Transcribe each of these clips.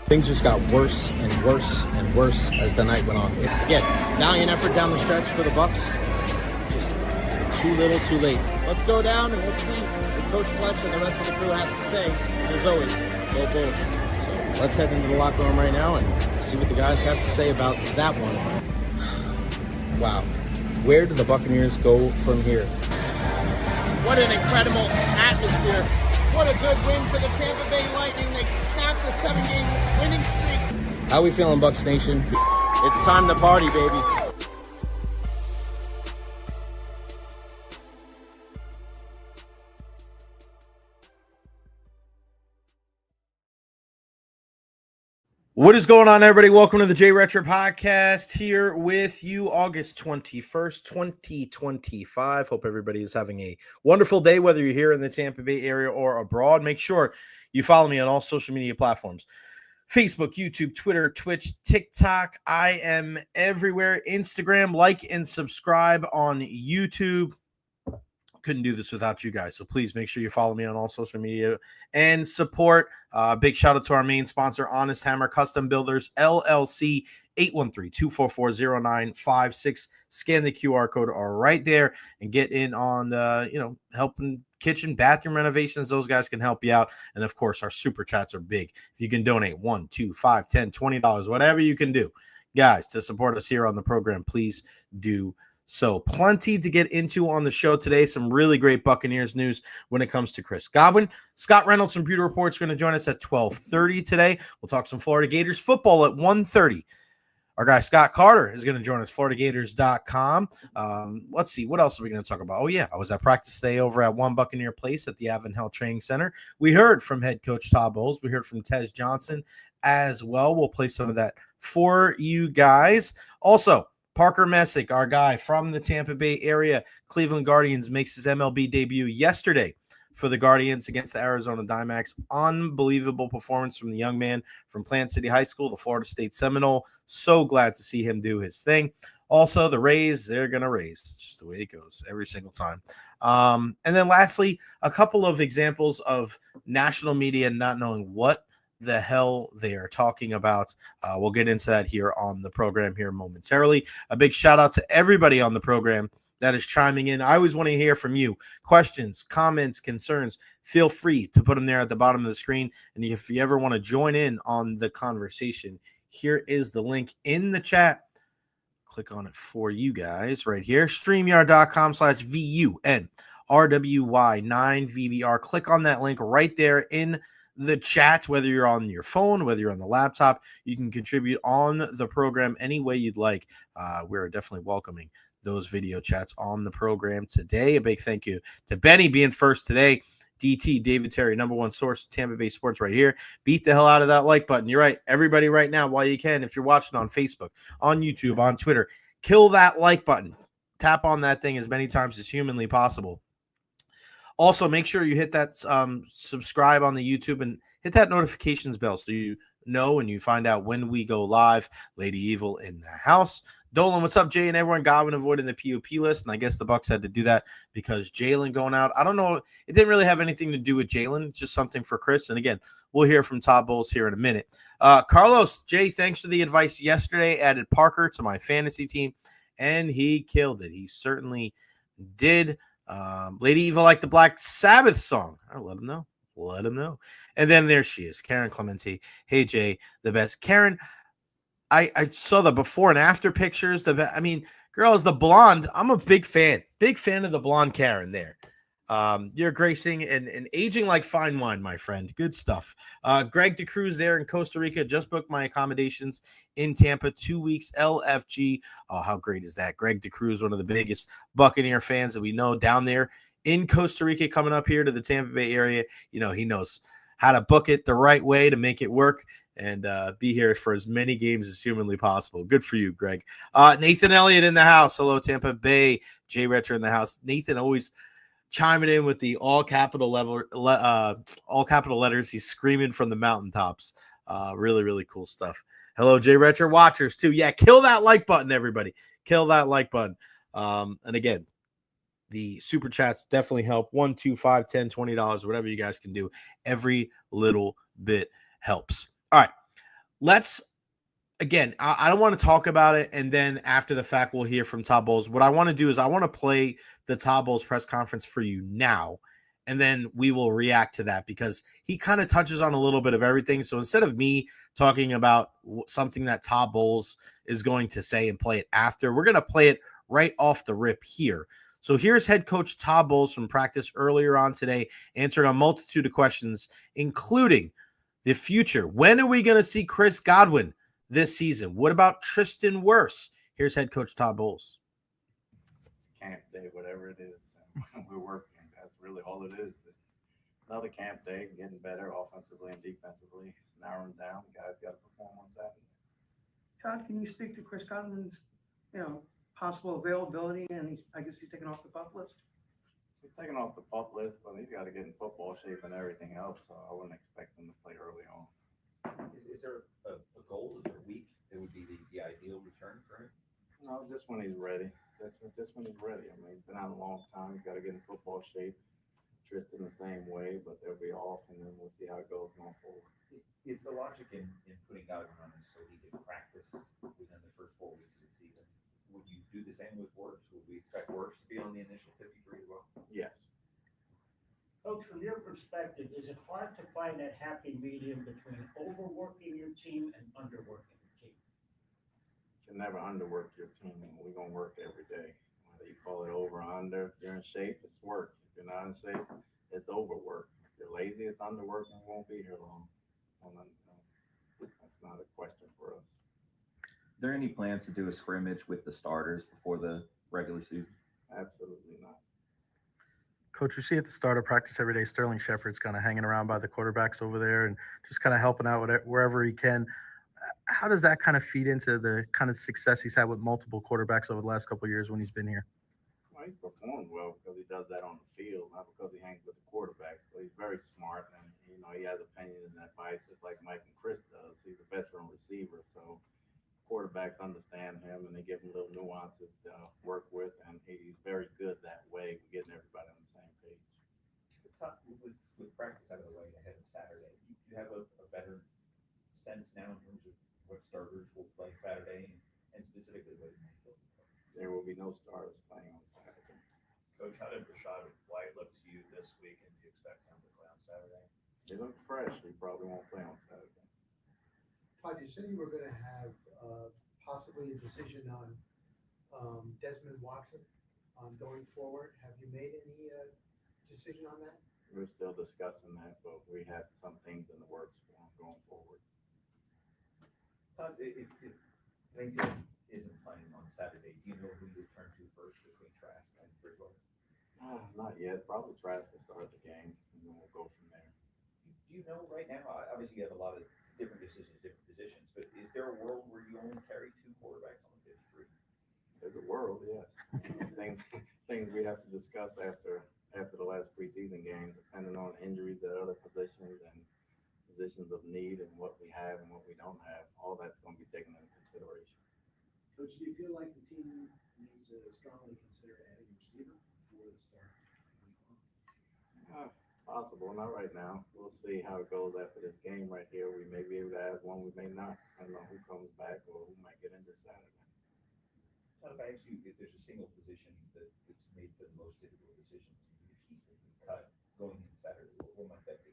Things just got worse and worse and worse as the night went on. Again, valiant effort down the stretch for the Bucs. Just too little, too late. Let's go down and let's see what Coach Fletch and the rest of the crew has to say. And as always, go Bulls. So let's head into the locker room right now and see what the guys have to say about that one. Wow. Where do the Buccaneers go from here? What an incredible atmosphere. What a good win for the Tampa Bay Lightning. They snapped a 7-game winning streak. How we feeling, Bucs Nation? It's time to party, baby. What is going on, everybody? Welcome to the Recher podcast here with you August 21st, 2025. Hope everybody is having a wonderful day, whether you're here in the Tampa Bay area or abroad. Make sure you follow me on all social media platforms. Facebook, YouTube, Twitter, Twitch, TikTok. I am everywhere. Instagram, like and subscribe on YouTube. Couldn't do this without you guys, so please make sure you follow me on all social media and support. Big shout out to our main sponsor, Honest Hammer Custom Builders LLC, 813-244-0956. Scan the QR code right there and get in on helping kitchen, bathroom renovations. Those guys can help you out. And of course, our super chats are big. If you can donate $1, $2, $5, $10, $20, whatever you can do, guys, to support us here on the program, please do. So plenty to get into on the show today. Some really great Buccaneers news when it comes to Chris Godwin. Scott Reynolds from Pewter Report is going to join us at 12:30 today. We'll talk some Florida Gators football at 1:30. Our guy Scott Carter is going to join us, FloridaGators.com. Let's see, what else are we going to talk about? Oh, yeah, I was at practice day over at One Buccaneer Place at the Avenhell Training Center. We heard from Head Coach Todd Bowles. We heard from Tez Johnson as well. We'll play some of that for you guys. Also, Parker Messick, our guy from the Tampa Bay area, Cleveland Guardians, makes his MLB debut yesterday for the Guardians against the Arizona Diamondbacks. Unbelievable performance from the young man from Plant City High School, the Florida State Seminole. So glad to see him do his thing. Also, the Rays, they're going to raise. It's just the way it goes every single time. And then lastly, a couple of examples of national media not knowing what the hell they are talking about. We'll get into that here on the program here momentarily. A big shout out to everybody on the program that is chiming in. I always want to hear from you. Questions, comments, concerns, feel free to put them there at the bottom of the screen. And if you ever want to join in on the conversation, here is the link in the chat. Click on it for you guys right here. StreamYard.com/VUNRWY9VBR. Click on that link right there in the chat, whether you're on your phone, whether you're on the laptop. You can contribute on the program any way you'd like. We're definitely welcoming those video chats on the program today. A big thank you to Benny being first today. DT, David Terry, number one source of Tampa Bay sports right here. Beat the hell out of that like button. You're right. Everybody right now, while you can, if you're watching on Facebook, on YouTube, on Twitter, kill that like button. Tap on that thing as many times as humanly possible. Also, make sure you hit that subscribe on the YouTube and hit that notifications bell so you know and you find out when we go live. Lady Evil in the house. Dolan, what's up, Jay and everyone? Godwin avoiding the POP list, and I guess the Bucs had to do that because Jalen going out. I don't know. It didn't really have anything to do with Jalen. It's just something for Chris. And again, we'll hear from Todd Bowles here in a minute. Carlos, Jay, thanks for the advice yesterday. Added Parker to my fantasy team, and he killed it. He certainly did. Lady Eva liked the Black Sabbath song. I'll let him know. Let him know. And then there she is, Karen Clemente. Hey, Jay, the best. Karen, I saw the before and after pictures. Girl is the blonde. I'm a big fan. Big fan of the blonde Karen there. You're gracing and aging like fine wine, my friend. Good stuff. Greg DeCruz there in Costa Rica. Just booked my accommodations in Tampa. 2 weeks, LFG. Oh, how great is that? Greg DeCruz, one of the biggest Buccaneer fans that we know down there in Costa Rica, coming up here to the Tampa Bay area. You know, he knows how to book it the right way to make it work and be here for as many games as humanly possible. Good for you, Greg. Nathan Elliott in the house. Hello, Tampa Bay. Jay Recher in the house. Nathan always chiming in with the all capital letters. He's screaming from the mountaintops. Really, really cool stuff. Hello, Jay Recher watchers too. Yeah, kill that like button, everybody. Kill that like button. And again, the super chats definitely help. $1, $2, $5, $10, $20, whatever you guys can do. Every little bit helps. All right. let's again, I don't want to talk about it, and then after the fact, we'll hear from Todd Bowles. What I want to do is I want to play the Todd Bowles press conference for you now, and then we will react to that because he kind of touches on a little bit of everything. So instead of me talking about something that Todd Bowles is going to say and play it after, we're going to play it right off the rip here. So here's head coach Todd Bowles from practice earlier on today, answering a multitude of questions, including the future. When are we going to see Chris Godwin this season? What about Tristan Wirfs? Here's head coach Todd Bowles. It's camp day, whatever it is. And we're working. That's really all it is. It's another camp day, getting better offensively and defensively. It's narrowing down. Guys got to perform on Saturday. Todd, can you speak to Chris Godwin's, possible availability? And I guess he's taken off the pup list. He's taken off the pup list, but he's got to get in football shape and everything else. So I wouldn't expect him to play early on. Is there a goal? Is there a week that would be the ideal return for him? No, just when he's ready. Just when he's ready. I mean, he's been out a long time. He's got to get in football shape. Tristan the same way, but they'll be off, and then we'll see how it goes going forward. Is the logic in putting Godwin on him so he can practice within the first 4 weeks of the season? Would you do the same with Wirfs? Would we expect Wirfs to be on the initial 53 as well? Yes. Coach, from your perspective, is it hard to find that happy medium between overworking your team and underworking your team? You can never underwork your team. We're going to work every day. Whether you call it over or under, if you're in shape, it's work. If you're not in shape, it's overwork. If you're lazy, it's underwork, and you won't be here long. Well, that's not a question for us. Are there any plans to do a scrimmage with the starters before the regular season? Absolutely not. Coach, we see at the start of practice every day, Sterling Shepard's kind of hanging around by the quarterbacks over there and just kind of helping out with it wherever he can. How does that kind of feed into the kind of success he's had with multiple quarterbacks over the last couple of years when he's been here? Well, he's performed well because he does that on the field, not because he hangs with the quarterbacks. But he's very smart, and he has opinions and advice, just like Mike and Chris does. He's a veteran receiver, so quarterbacks understand him, and they give him little nuances to work with, and he's very good that way, getting everybody on the same page. With practice out of the way ahead of Saturday, you have a better sense now in terms of what starters will play Saturday and specifically what it might look like. There will be no starters playing on Saturday. Coach, how did Rashad White look to you this week, and do you expect him to play on Saturday? They look fresh. He probably won't play on Saturday. Todd, you said you were going to have possibly a decision on Desmond Watson going forward. Have you made any decision on that? We're still discussing that, but we have some things in the works for him going forward. Todd, if Lincoln isn't playing on Saturday, do you know who you turn to first between Trask and Bridgewater? Not yet. Probably Trask will start the game, and then we'll go from there. Do you know right now? Obviously, you have a lot of different decisions, different positions, but is there a world where you only carry 2 quarterbacks on the 53? There's a world, yes. things we have to discuss after the last preseason game, depending on injuries at other positions and positions of need and what we have and what we don't have. All that's going to be taken into consideration. Coach, do you feel like the team needs to strongly consider adding a receiver before the start? Possible, not right now. We'll see how it goes after this game right here. We may be able to add one, we may not. I don't know who comes back or who might get injured Saturday. If I ask you if there's a single position that's made the most difficult decisions you keep and you cut going into Saturday, what might that be?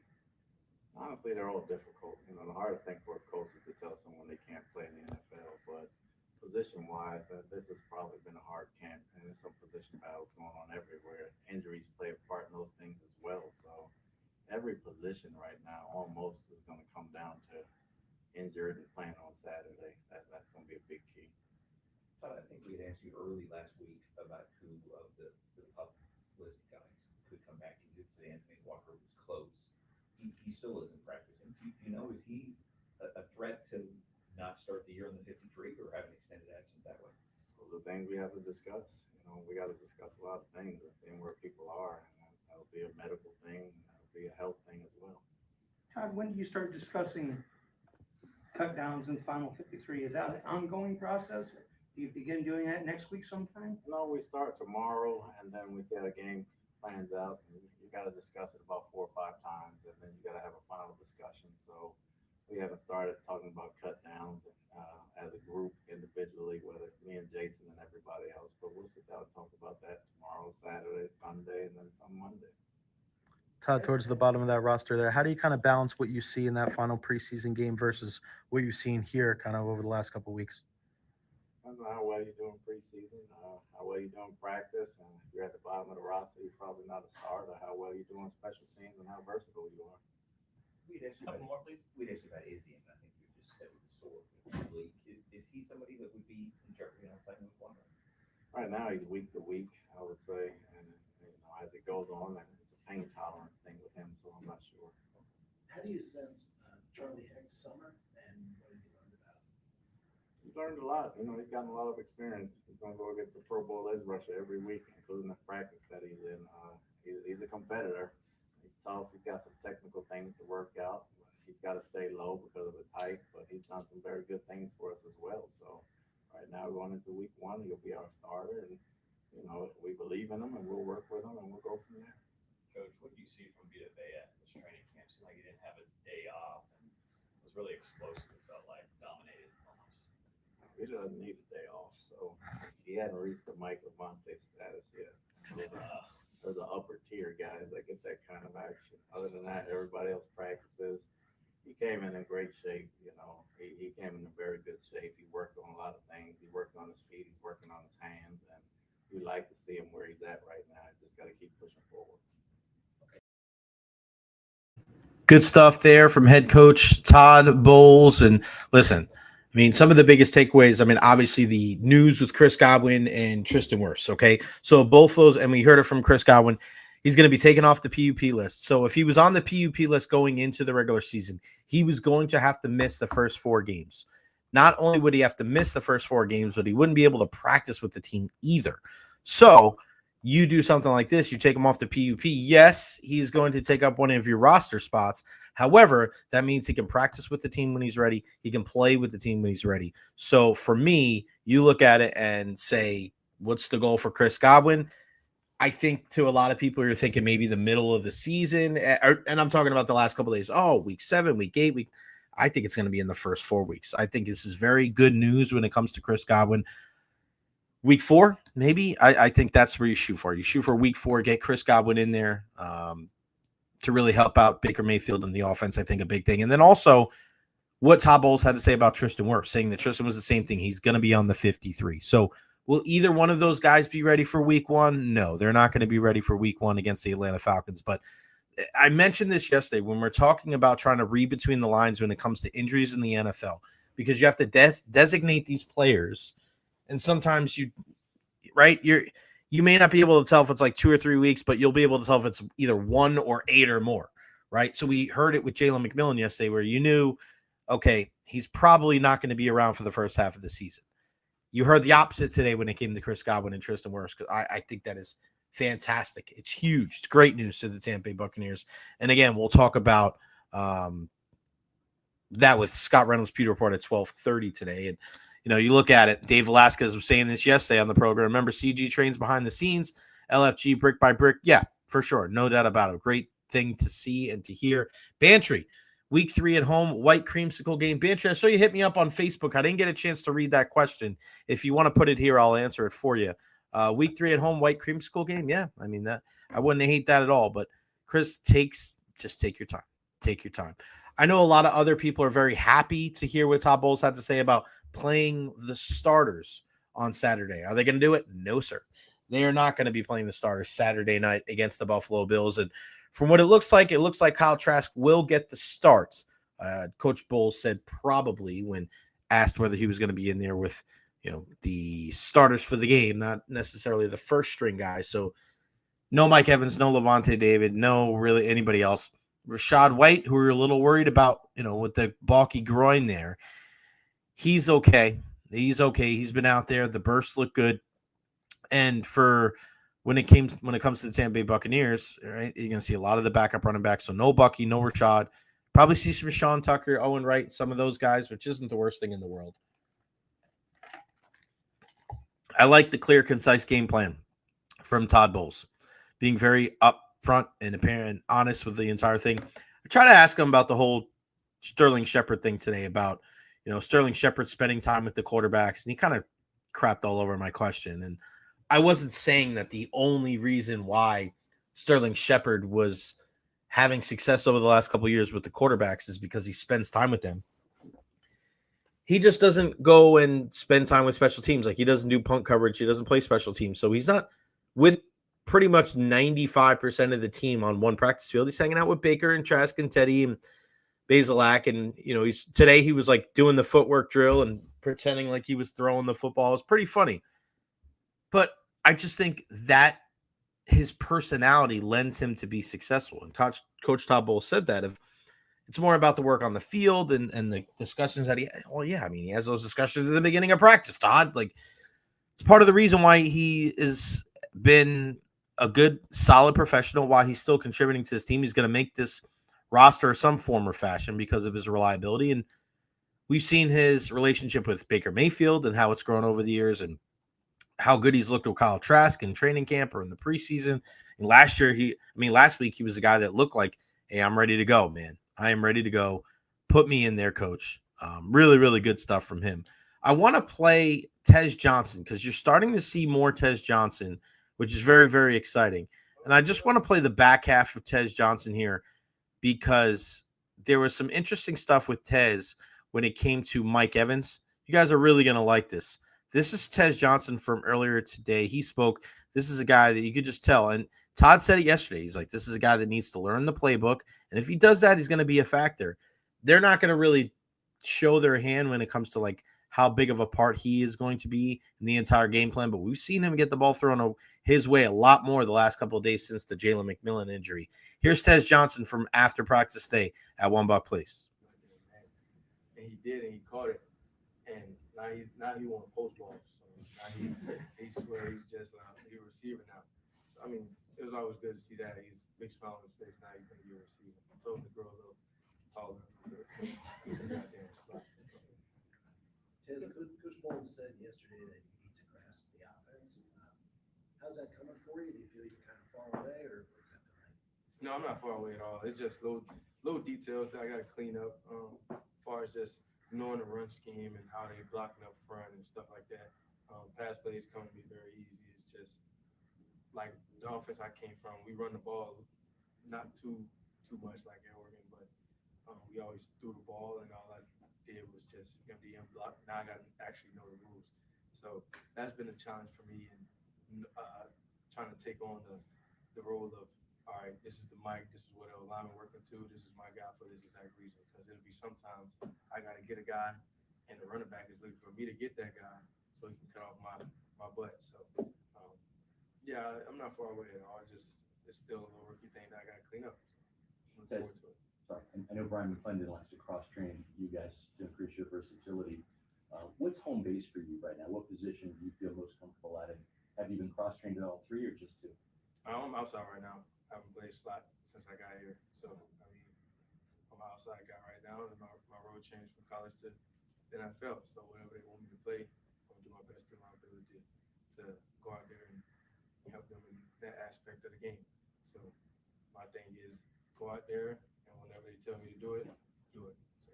Honestly, they're all difficult. The hardest thing for a coach is to tell someone they can't play in the NFL. But position-wise, this has probably been a hard camp, and there's some position battles going on everywhere. Injuries play a part in those things as well. So every position right now almost is going to come down to injured and playing on Saturday. That's going to be a big key. Todd, I think we had asked you early last week about who of the pup list guys could come back. You did say Anthony Walker was close. He still isn't practicing. Do you know, is he a threat to not start the year on the 53 or have an extended absence that way? Those are things we have to discuss. We got to discuss a lot of things and seeing where people are. And that'll be a medical thing. And that'll be a health thing as well. Todd, when do you start discussing cut downs in the final 53? Is that an ongoing process? Do you begin doing that next week sometime? No, we start tomorrow, and then we see how the game plans out. You got to discuss it about 4 or 5 times, and then you got to have a final discussion. So we haven't started talking about cut downs as a group individually, whether me and Jason and everybody else. But we'll sit down and talk about that tomorrow, Saturday, Sunday, and then some Monday. Todd, towards the bottom of that roster there, how do you kind of balance what you see in that final preseason game versus what you've seen here kind of over the last couple of weeks? I don't know how well you're doing preseason, how well you're doing practice, and if you're at the bottom of the roster, you're probably not a starter. How well you're doing special teams and how versatile you are. We'd actually Couple more, please. We'd actually about Izzy, and I think you just said it was sore with the league. Is he somebody that would be in jeopardy on playing with one? Right now, he's week to week, I would say, and as it goes on, it's a pain tolerance thing with him, so I'm not sure. How do you sense Charlie Heck's summer, and what have you learned about him? He's learned a lot. He's gotten a lot of experience. He's going to go against a Pro Bowl edge rusher every week, including the practice that he's in. He's a competitor. He's tough. He's got some technical things to work out. He's got to stay low because of his height, but he's done some very good things for us as well. So right now, going into week 1, he'll be our starter, and we believe in him, and we'll work with him, and we'll go from there. Coach, what do you see from Vita Vea at this training camp? Seemed like he didn't have a day off and was really explosive. It felt like dominated almost. He doesn't need a day off, so he hadn't reached the Mike Levante status yet. There's an upper tier guys that get that kind of action. Other than that, everybody else practices. He came in great shape. He came in very good shape. He worked on a lot of things. He worked on his feet. He's working on his hands, and we like to see him where he's at right now. Just got to keep pushing forward. Good stuff there from head coach Todd Bowles. And listen, some of the biggest takeaways, obviously the news with Chris Godwin and Tristan Wirfs, okay? So both those, and we heard it from Chris Godwin, he's going to be taken off the PUP list. So if he was on the PUP list going into the regular season, he was going to have to miss the first 4 games. Not only would he have to miss the first 4 games, but he wouldn't be able to practice with the team either. So you do something like this, you take him off the PUP. Yes, he's going to take up one of your roster spots. However, that means he can practice with the team when he's ready. He can play with the team when he's ready. So for me, you look at it and say, what's the goal for Chris Godwin? I think to a lot of people, you're thinking maybe the middle of the season. And I'm talking about the last couple of days. Oh, week 7, week 8, I think it's going to be in the first 4 weeks. I think this is very good news when it comes to Chris Godwin. Week 4, maybe. I think that's where you shoot for. You shoot for week 4, get Chris Godwin in there to really help out Baker Mayfield in the offense, I think a big thing. And then also what Todd Bowles had to say about Tristan Wirfs, saying that Tristan was the same thing. He's going to be on the 53. So will either one of those guys be ready for week 1? No, they're not going to be ready for week 1 against the Atlanta Falcons. But I mentioned this yesterday when we're talking about trying to read between the lines when it comes to injuries in the NFL, because you have to designate these players. And sometimes you may not be able to tell if it's like 2 or 3 weeks, but you'll be able to tell if it's either 1 or 8 or more, right? So we heard it with Jalen McMillan yesterday where you knew, okay, he's probably not going to be around for the first half of the season. You heard the opposite today when it came to Chris Godwin and Tristan Wirfs, because I think that is fantastic. It's huge. It's great news to the Tampa Bay Buccaneers. And again, we'll talk about that with Scott Reynolds' Pewter Report at 12:30 today. And you look at it, Dave Velasquez was saying this yesterday on the program. Remember, CG trains behind the scenes, LFG brick by brick. Yeah, for sure. No doubt about it. Great thing to see and to hear. Bantry, week 3 at home, white creamsicle game. Bantry, I saw you hit me up on Facebook. I didn't get a chance to read that question. If you want to put it here, I'll answer it for you. Week 3 at home, white creamsicle game. Yeah, that I wouldn't hate that at all. But Chris, just take your time. Take your time. I know a lot of other people are very happy to hear what Todd Bowles had to say about playing the starters on Saturday. Are they going to do it? No, sir. They are not going to be playing the starters Saturday night against the Buffalo Bills. And from what it looks like Kyle Trask will get the start. Coach Bowles said probably when asked whether he was going to be in there with, the starters for the game, not necessarily the first string guys. So no Mike Evans, no Levante David, no really anybody else. Rachaad White, who we're a little worried about, with the bulky groin there. He's okay. He's okay. He's been out there. The bursts look good. And for when it comes to the Tampa Bay Buccaneers, right, you're going to see a lot of the backup running backs. So no Bucky, no Rachaad. Probably see some Sean Tucker, Owen Wright, some of those guys, which isn't the worst thing in the world. I like the clear, concise game plan from Todd Bowles, being very upfront and apparent and honest with the entire thing. I try to ask him about the whole Sterling Shepard thing today about, Sterling Shepard spending time with the quarterbacks, and he kind of crapped all over my question. And I wasn't saying that the only reason why Sterling Shepard was having success over the last couple of years with the quarterbacks is because he spends time with them. He just doesn't go and spend time with special teams. Like, he doesn't do punt coverage. He doesn't play special teams. So he's not with pretty much 95% of the team on one practice field. He's hanging out with Baker and Trask and Teddy and Basilak. And, today he was like doing the footwork drill and pretending like he was throwing the football. It was pretty funny. But I just think that his personality lends him to be successful. And Coach Todd Bowles said that if it's more about the work on the field and the discussions that he has those discussions at the beginning of practice, Todd. Like, it's part of the reason why he has been a good, solid professional, while he's still contributing to his team. He's going to make this roster some form or fashion because of his reliability. And we've seen his relationship with Baker Mayfield and how it's grown over the years, and how good he's looked with Kyle Trask in training camp or in the preseason. And last week he was a guy that looked like, hey, I'm ready to go, man. I am ready to go. Put me in there, coach. Really, really good stuff from him. I want to play Tez Johnson because you're starting to see more Tez Johnson, which is very, very exciting. And I just want to play the back half of Tez Johnson here because there was some interesting stuff with Tez when it came to Mike Evans. You guys are really going to like this. This is Tez Johnson from earlier today. He spoke. This is a guy that you could just tell. And Todd said it yesterday. He's like, this is a guy that needs to learn the playbook. And if he does that, he's going to be a factor. They're not going to really show their hand when it comes to like how big of a part he is going to be in the entire game plan. But we've seen him get the ball thrown his way a lot more the last couple of days since the Jalen McMillan injury. Here's Tez Johnson from after practice day at One Buck Place. And he did, and he caught it. And now he want post ball. So now he swear he's just a receiver now. So, I mean, it was always good to see that. He's big smile on his face. Now he's gonna be a receiver. I told him to grow a little taller. Tez, Coach Bowles said yesterday that you need to grasp the offense. How's that coming for you? Do you feel you're kind of far away, or what's that been like? No, I'm not far away at all. It's just little details that I gotta clean up. As far as just knowing the run scheme and how they blocking up front and stuff like that. Pass plays come to me very easy. It's just like the offense I came from. We run the ball not too much like at Oregon, but we always threw the ball, and all I did was just MDM block. Now I got to actually know the rules. So that's been a challenge for me, and trying to take on the role of, all right, this is the mic, this is what the lineman working to, this is my guy for this exact reason. Because it'll be sometimes I got to get a guy, and the running back is looking for me to get that guy so he can cut off my butt. So, yeah, I'm not far away at all. It's still a little rookie thing that I got to clean up. Look forward to it. Sorry, I know Brian McClendon likes to cross-train you guys to increase your versatility. What's home base for you right now? What position do you feel most comfortable at? And have you been cross-trained at all three or just two? I'm outside right now. I haven't played slot since I got here. So, I mean, I'm an outside guy right now, and my role changed from college to the NFL. So, whatever they want me to play, I'm going to do my best in my ability to go out there and help them in that aspect of the game. So, my thing is go out there, and whenever they tell me to do it, do it. So,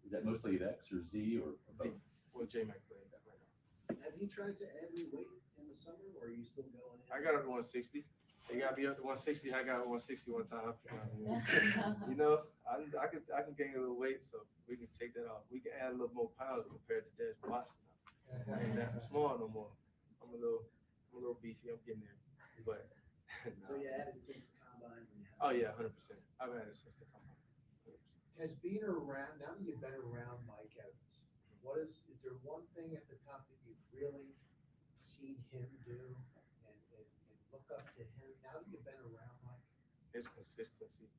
is that mostly at X or Z or Z? Well, J-Mac playing that right now. Have you tried to add any weight in the summer, or are you still going in? I got up to 160. They got me up to 160. I got 160 one time. I can gain a little weight, so we can take that off. We can add a little more pounds compared to Des Watson. I ain't that small no more. I'm a little beefy. I'm getting there, but. So you added since the combine? Oh yeah, 100%. I've added since the combine. 100%. Has been around, now that you've been around Mike Evans, is there one thing at the top that you've really seen him do and look up to him now that you've been around Mike? His consistency.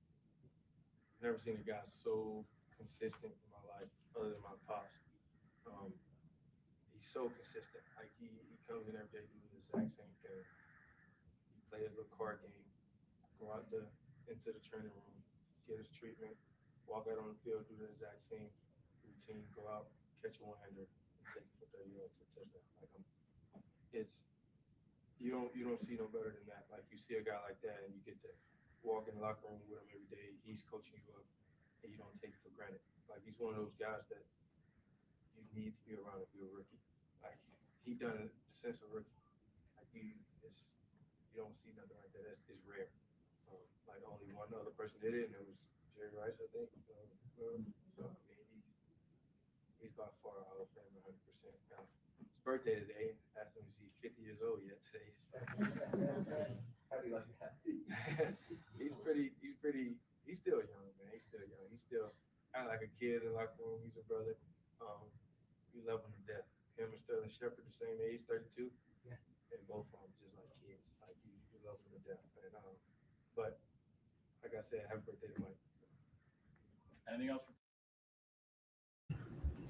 I've never seen a guy so consistent in my life other than my pops. He's so consistent. Like he comes in every day doing the exact same thing. He plays his little card game, go out into the training room, get his treatment, walk out on the field, do the exact same routine, go out, catch a one-hander, and take it for 30 yards to touchdown. Like you don't see no better than that. Like you see a guy like that, and you get to walk in the locker room with him every day. He's coaching you up. and you don't take it for granted. Like, he's one of those guys that you need to be around if you're a rookie. Like, he done it since a rookie. Like, you don't see nothing like that. It's rare. Like, only one other person did it, and it was Jerry Rice, I think. So I mean, he's by far a Hall of Famer, 100%. Now, his birthday today. Asked him, is he 50 years old yet today? Happy like happy. He's still young, man. He's still young. He's still kind of like a kid in the locker room. He's a brother. We love him to death. Him and Sterling Shepard, the same age, 32. Yeah. And both of them just like kids. Like, you love him to death. And, but like I said, happy birthday to Mike. Anything else?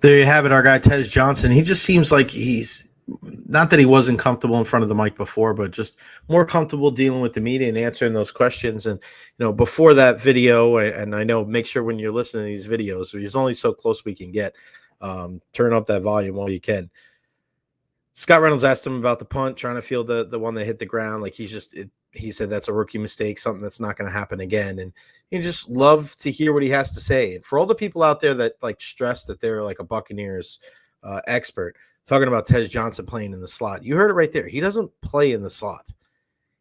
There you have it, our guy Tez Johnson. He just seems like he's not that he wasn't comfortable in front of the mic before, but just more comfortable dealing with the media and answering those questions. And before that video, and I know, make sure when you're listening to these videos, there's only so close we can get. Turn up that volume while you can. Scott Reynolds asked him about the punt, trying to feel the one that hit the ground. Like, he said that's a rookie mistake, something that's not going to happen again. And you just love to hear what he has to say. And for all the people out there that like stress that they're like a Buccaneers expert, talking about Tez Johnson playing in the slot, you heard it right there. He doesn't play in the slot.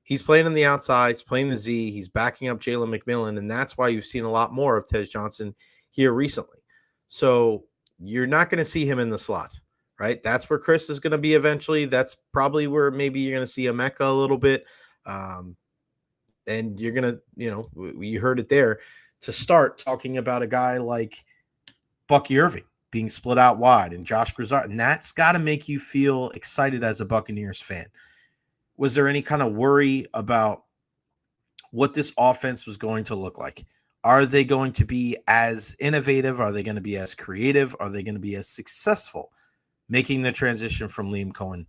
He's playing on the outside. He's playing the Z. He's backing up Jalen McMillan, and that's why you've seen a lot more of Tez Johnson here recently. So you're not going to see him in the slot, right? That's where Chris is going to be eventually. That's probably where maybe you're going to see Emeka a little bit. And you're going to, you heard it there to start talking about a guy like Bucky Irving being split out wide and Josh Grizzard. And that's got to make you feel excited as a Buccaneers fan. Was there any kind of worry about what this offense was going to look like? Are they going to be as innovative? Are they going to be as creative? Are they going to be as successful making the transition from Liam Cohen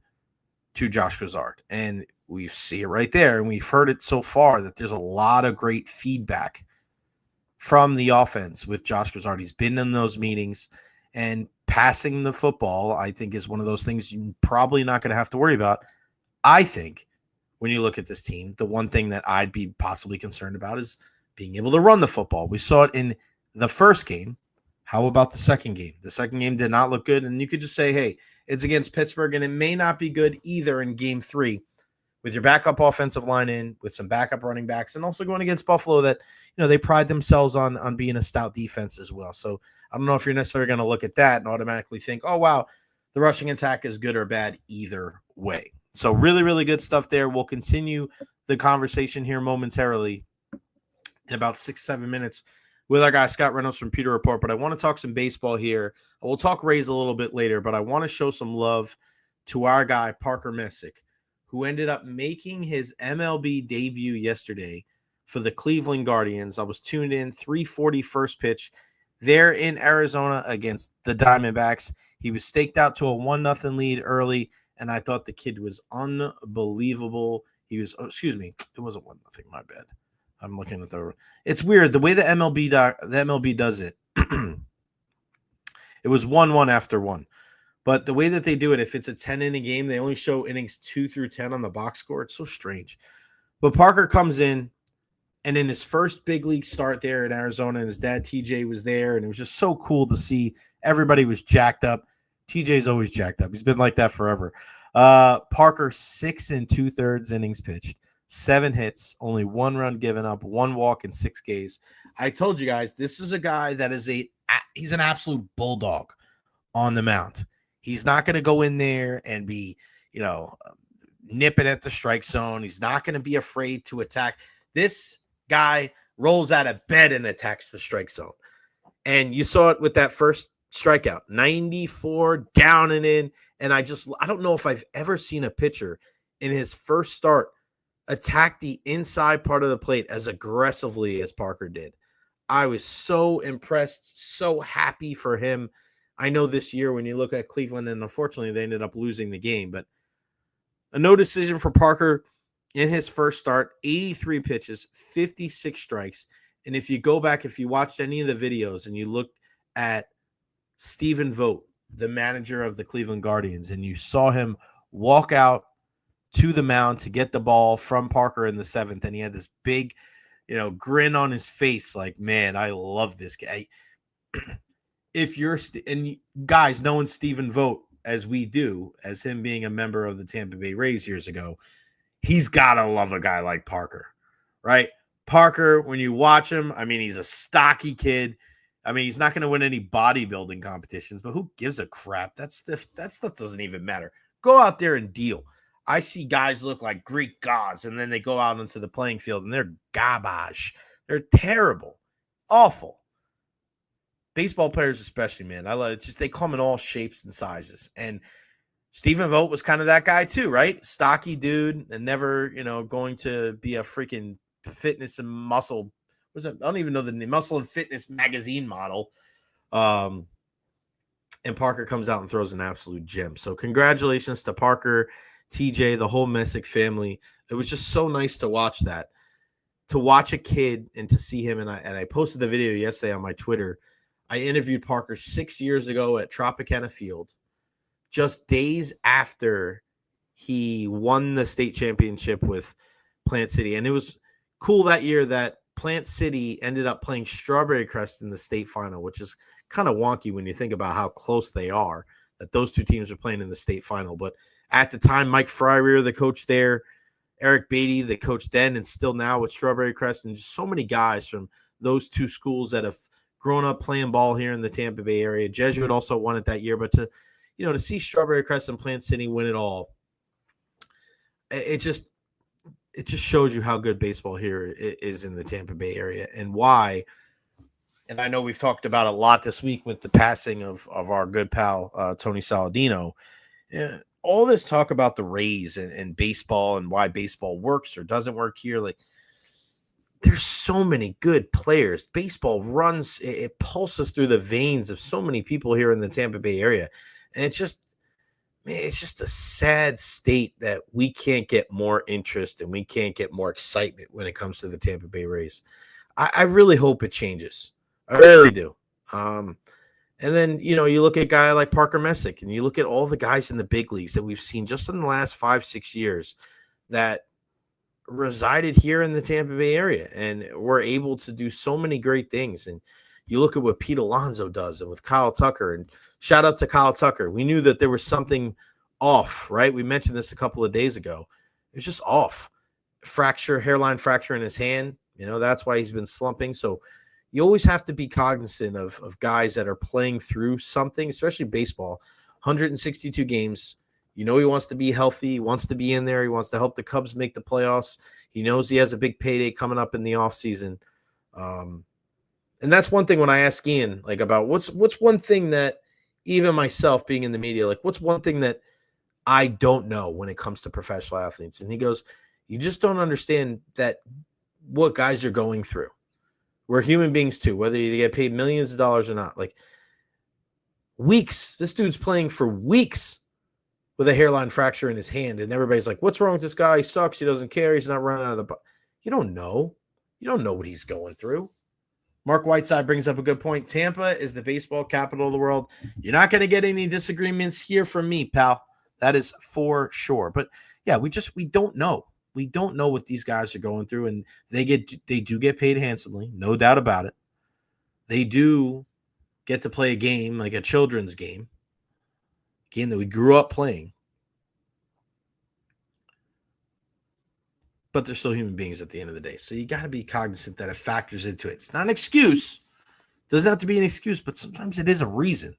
to Josh Grizzard? And we see it right there, and we've heard it so far that there's a lot of great feedback from the offense with Josh Grizzard. He's been in those meetings, and passing the football, I think, is one of those things you're probably not going to have to worry about. I think when you look at this team, the one thing that I'd be possibly concerned about is being able to run the football. We saw it in the first game. How about the second game? The second game did not look good, and you could just say, hey, it's against Pittsburgh, and it may not be good either in game 3 with your backup offensive line in, with some backup running backs, and also going against Buffalo that, they pride themselves on being a stout defense as well. So I don't know if you're necessarily going to look at that and automatically think, oh, wow, the rushing attack is good or bad either way. So really, really good stuff there. We'll continue the conversation here momentarily in about 6-7 minutes with our guy Scott Reynolds from Pewter Report. But I want to talk some baseball here. We'll talk Rays a little bit later, but I want to show some love to our guy Parker Messick, who ended up making his MLB debut yesterday for the Cleveland Guardians. I was tuned in, 3:40 first pitch there in Arizona against the Diamondbacks. He was staked out to a 1-0 lead early, and I thought the kid was unbelievable. It wasn't 1-0, my bad. I'm looking at it's weird the way the MLB does it. It was 1-1 after 1. But the way that they do it, if it's a 10-inning game, they only show innings 2 through 10 on the box score. It's so strange. But Parker comes in, and in his first big league start there in Arizona, and his dad TJ was there, and it was just so cool to see everybody was jacked up. TJ's always jacked up. He's been like that forever. Parker, 6 2/3 innings pitched, 7 hits, only 1 run given up, 1 walk, and 6 Ks. I told you guys, this is a guy that he's an absolute bulldog on the mound. He's not going to go in there and be, nipping at the strike zone. He's not going to be afraid to attack. This guy rolls out of bed and attacks the strike zone. And you saw it with that first strikeout, 94 down and in. And I don't know if I've ever seen a pitcher in his first start attack the inside part of the plate as aggressively as Parker did. I was so impressed, so happy for him. I know this year when you look at Cleveland, and unfortunately they ended up losing the game, but a no decision for Parker in his first start, 83 pitches, 56 strikes. And if you go back, if you watched any of the videos and you looked at Stephen Vogt, the manager of the Cleveland Guardians, and you saw him walk out to the mound to get the ball from Parker in the 7th, and he had this big, grin on his face like, man, I love this guy. If you're and guys, knowing Stephen Vogt as we do, as him being a member of the Tampa Bay Rays years ago, he's got to love a guy like Parker, right? Parker, when you watch him, I mean, he's a stocky kid. I mean, he's not going to win any bodybuilding competitions, but who gives a crap? That stuff doesn't even matter. Go out there and deal. I see guys look like Greek gods, and then they go out into the playing field, and they're garbage. They're terrible, awful. Baseball players especially, man. I love it. Just they come in all shapes and sizes. And Stephen Vogt was kind of that guy too, right? Stocky dude and never, going to be a freaking fitness and muscle. I don't even know the name, Muscle and Fitness magazine model. And Parker comes out and throws an absolute gem. So congratulations to Parker, TJ, the whole Messick family. It was just so nice to watch that. To watch a kid and to see him. And I posted the video yesterday on my Twitter. I interviewed Parker 6 years ago at Tropicana Field, just days after he won the state championship with Plant City. And it was cool that year that Plant City ended up playing Strawberry Crest in the state final, which is kind of wonky when you think about how close they are, that those two teams are playing in the state final. But at the time, Mike Fryrear, the coach there, Eric Beatty, the coach then and still now with Strawberry Crest, and just so many guys from those two schools that have grown up playing ball here in the Tampa Bay area. Jesuit also won it that year, but to see Strawberry Crest and Plant City win it all, it just shows you how good baseball here is in the Tampa Bay area and why. And I know we've talked about a lot this week with the passing of our good pal, Tony Saladino. All this talk about the Rays and baseball and why baseball works or doesn't work here, like, there's so many good players. Baseball runs, it pulses through the veins of so many people here in the Tampa Bay area. And it's just a sad state that we can't get more interest and we can't get more excitement when it comes to the Tampa Bay Rays. I really hope it changes. I really do. And then, you look at a guy like Parker Messick and you look at all the guys in the big leagues that we've seen just in the last 5-6 years that resided here in the Tampa Bay area and were able to do so many great things. And you look at what Pete Alonso does and with Kyle Tucker, and shout out to Kyle Tucker. We knew that there was something off, right? We mentioned this a couple of days ago. It was just off. Hairline fracture in his hand. That's why he's been slumping. So you always have to be cognizant of guys that are playing through something, especially baseball. 162 games. He wants to be healthy. He wants to be in there. He wants to help the Cubs make the playoffs. He knows he has a big payday coming up in the offseason. And that's one thing when I ask Ian, like, about what's one thing that even myself being in the media, like, what's one thing that I don't know when it comes to professional athletes? And he goes, you just don't understand that what guys are going through. We're human beings too, whether you get paid millions of dollars or not. Like, weeks. This dude's playing for weeks with a hairline fracture in his hand, and everybody's like, what's wrong with this guy? He sucks. He doesn't care. He's not running out of the You don't know. You don't know what he's going through. Mark Whiteside brings up a good point. Tampa is the baseball capital of the world. You're not going to get any disagreements here from me, pal. That is for sure. But yeah, we don't know. We don't know what these guys are going through, and they do get paid handsomely, no doubt about it. They do get to play a game, like a children's game that we grew up playing. But they're still human beings at the end of the day. So you got to be cognizant that it factors into it. It's not an excuse. It doesn't have to be an excuse, but sometimes it is a reason.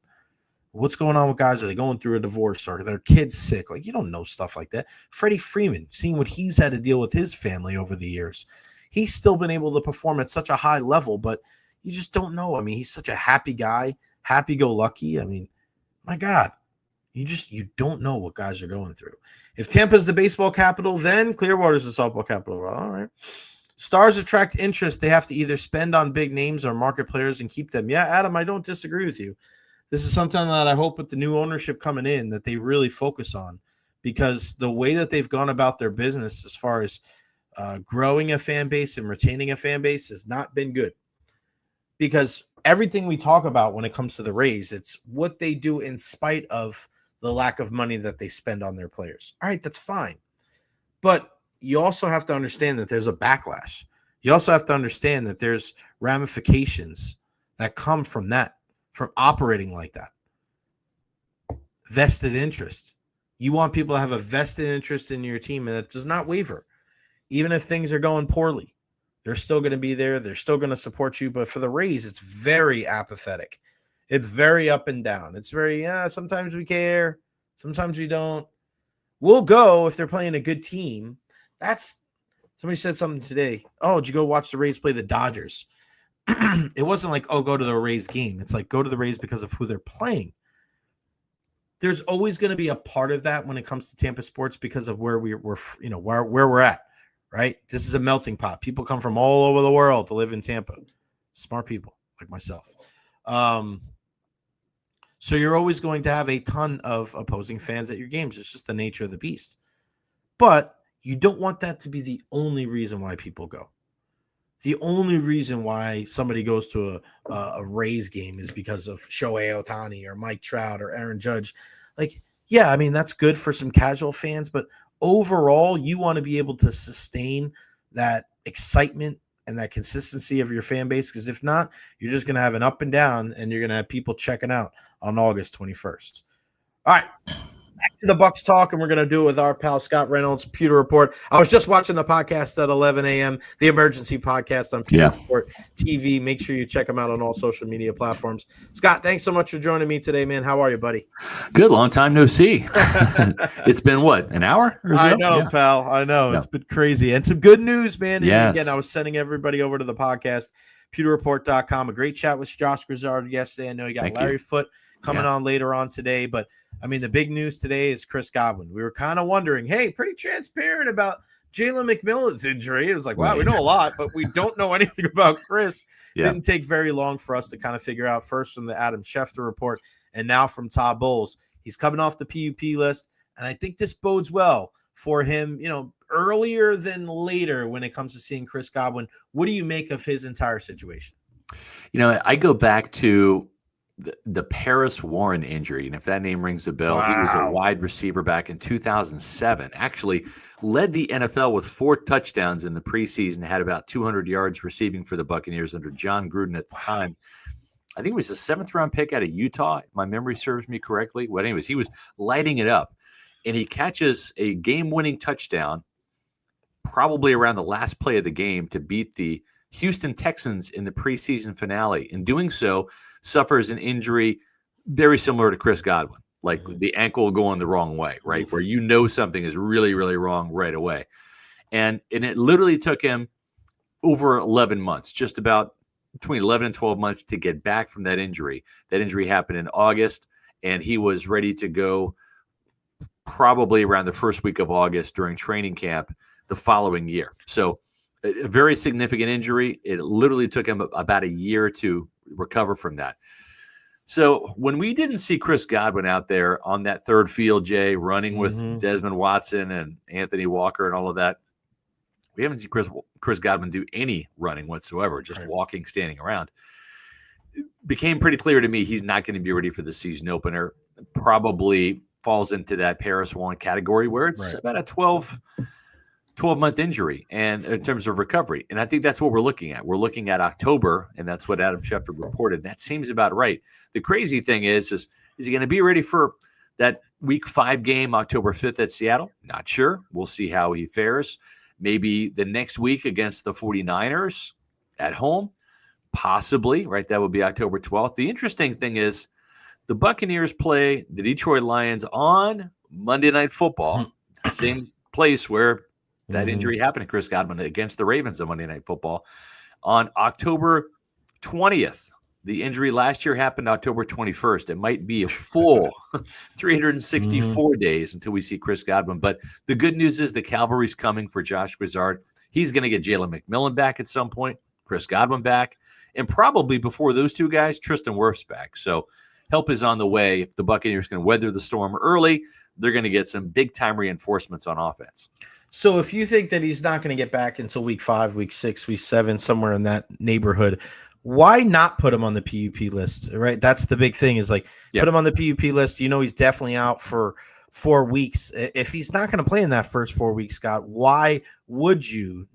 What's going on with guys? Are they going through a divorce? Or are their kids sick? Like, you don't know stuff like that. Freddie Freeman, seeing what he's had to deal with his family over the years. He's still been able to perform at such a high level, but you just don't know. I mean, he's such a happy guy, happy-go-lucky. I mean, my God. You don't know what guys are going through. If Tampa's the baseball capital, then Clearwater's the softball capital. Well, all right. Stars attract interest. They have to either spend on big names or market players and keep them. Yeah, Adam, I don't disagree with you. This is something that I hope with the new ownership coming in that they really focus on, because the way that they've gone about their business as far as growing a fan base and retaining a fan base has not been good. Because everything we talk about when it comes to the Rays, it's what they do in spite of the lack of money that they spend on their players. All right, that's fine. But you also have to understand that there's a backlash. You also have to understand that there's ramifications that come from that, from operating like that. Vested interest. You want people to have a vested interest in your team, and it does not waver. Even if things are going poorly, they're still going to be there. They're still going to support you. But for the Rays, it's very apathetic. It's very up and down. It's very, sometimes we care. Sometimes we don't. We'll go if they're playing a good team. Somebody said something today. Oh, did you go watch the Rays play the Dodgers? It wasn't like, oh, go to the Rays game. It's like, go to the Rays because of who they're playing. There's always going to be a part of that when it comes to Tampa sports because of where we're where we're at, right? This is a melting pot. People come from all over the world to live in Tampa. Smart people like myself. So you're always going to have a ton of opposing fans at your games. It's just the nature of the beast. But you don't want that to be the only reason why people go. The only reason why somebody goes to a Rays game is because of Shohei Ohtani or Mike Trout or Aaron Judge. Like, yeah, I mean, that's good for some casual fans, but overall, you want to be able to sustain that excitement and that consistency of your fan base, because if not, you're just going to have an up and down, and you're going to have people checking out on August 21st. All right. Back to the Bucs talk, and we're going to do it with our pal Scott Reynolds, Pewter Report. I was just watching the podcast at 11 a.m., the emergency podcast on Pewter Report TV. Make sure you check them out on all social media platforms. Scott, thanks so much for joining me today, man. How are you, buddy? Good. Long time no see. It's been, what, an hour or so? I know, pal. I know. It's been crazy. And some good news, man. Yes. Again, I was sending everybody over to the podcast, pewterreport.com. A great chat with Josh Grizzard yesterday. I know you got Larry Foote coming on later on today, but I mean, the big news today is Chris Godwin. We were kind of wondering, hey, pretty transparent about Jalen McMillan's injury. It was like, wow, we know a lot, but we don't know anything about Chris. Didn't take very long for us to kind of figure out, first from the Adam Schefter report and now from Todd Bowles. He's coming off the PUP list, and I think this bodes well for him, earlier than later when it comes to seeing Chris Godwin. What do you make of his entire situation? I go back to the Paris Warren injury, and if that name rings a bell, he was a wide receiver back in 2007. Actually led the NFL with 4 touchdowns in the preseason, had about 200 yards receiving for the Buccaneers under John Gruden at the time. I think it was a 7th-round pick out of Utah, if my memory serves me correctly. Well, anyways, he was lighting it up, and he catches a game-winning touchdown probably around the last play of the game to beat the Houston Texans in the preseason finale. In doing so, suffers an injury very similar to Chris Godwin, like the ankle going the wrong way, right? Where something is really, really wrong right away. And it literally took him over 11 months, just about between 11 and 12 months to get back from that injury. That injury happened in August, and he was ready to go probably around the first week of August during training camp the following year. So a very significant injury. It literally took him about a year to recover from that. So when we didn't see Chris Godwin out there on that third field, Jay, running with Desmond Watson and Anthony Walker and all of that, we haven't seen Chris Godwin do any running whatsoever, just walking, standing around. It became pretty clear to me he's not going to be ready for the season opener. Probably falls into that Paris Warren category where it's about a 12-month injury and in terms of recovery. And I think that's what we're looking at. We're looking at October, and that's what Adam Schefter reported. That seems about right. The crazy thing is he going to be ready for that week 5 game, October 5th at Seattle? Not sure. We'll see how he fares. Maybe the next week against the 49ers at home, possibly, right? That would be October 12th. The interesting thing is the Buccaneers play the Detroit Lions on Monday Night Football, same place where that injury happened to Chris Godwin against the Ravens on Monday Night Football on October 20th. The injury last year happened October 21st. It might be a full 364 days until we see Chris Godwin. But the good news is the cavalry's coming for Josh Grizzard. He's going to get Jalen McMillan back at some point, Chris Godwin back, and probably before those two guys, Tristan Wirfs back. So help is on the way. If the Buccaneers can weather the storm early, they're going to get some big-time reinforcements on offense. So if you think that he's not going to get back until week 5, week 6, week 7, somewhere in that neighborhood, why not put him on the PUP list, right? That's the big thing is put him on the PUP list. He's definitely out for 4 weeks. If he's not going to play in that first 4 weeks, Scott, why would you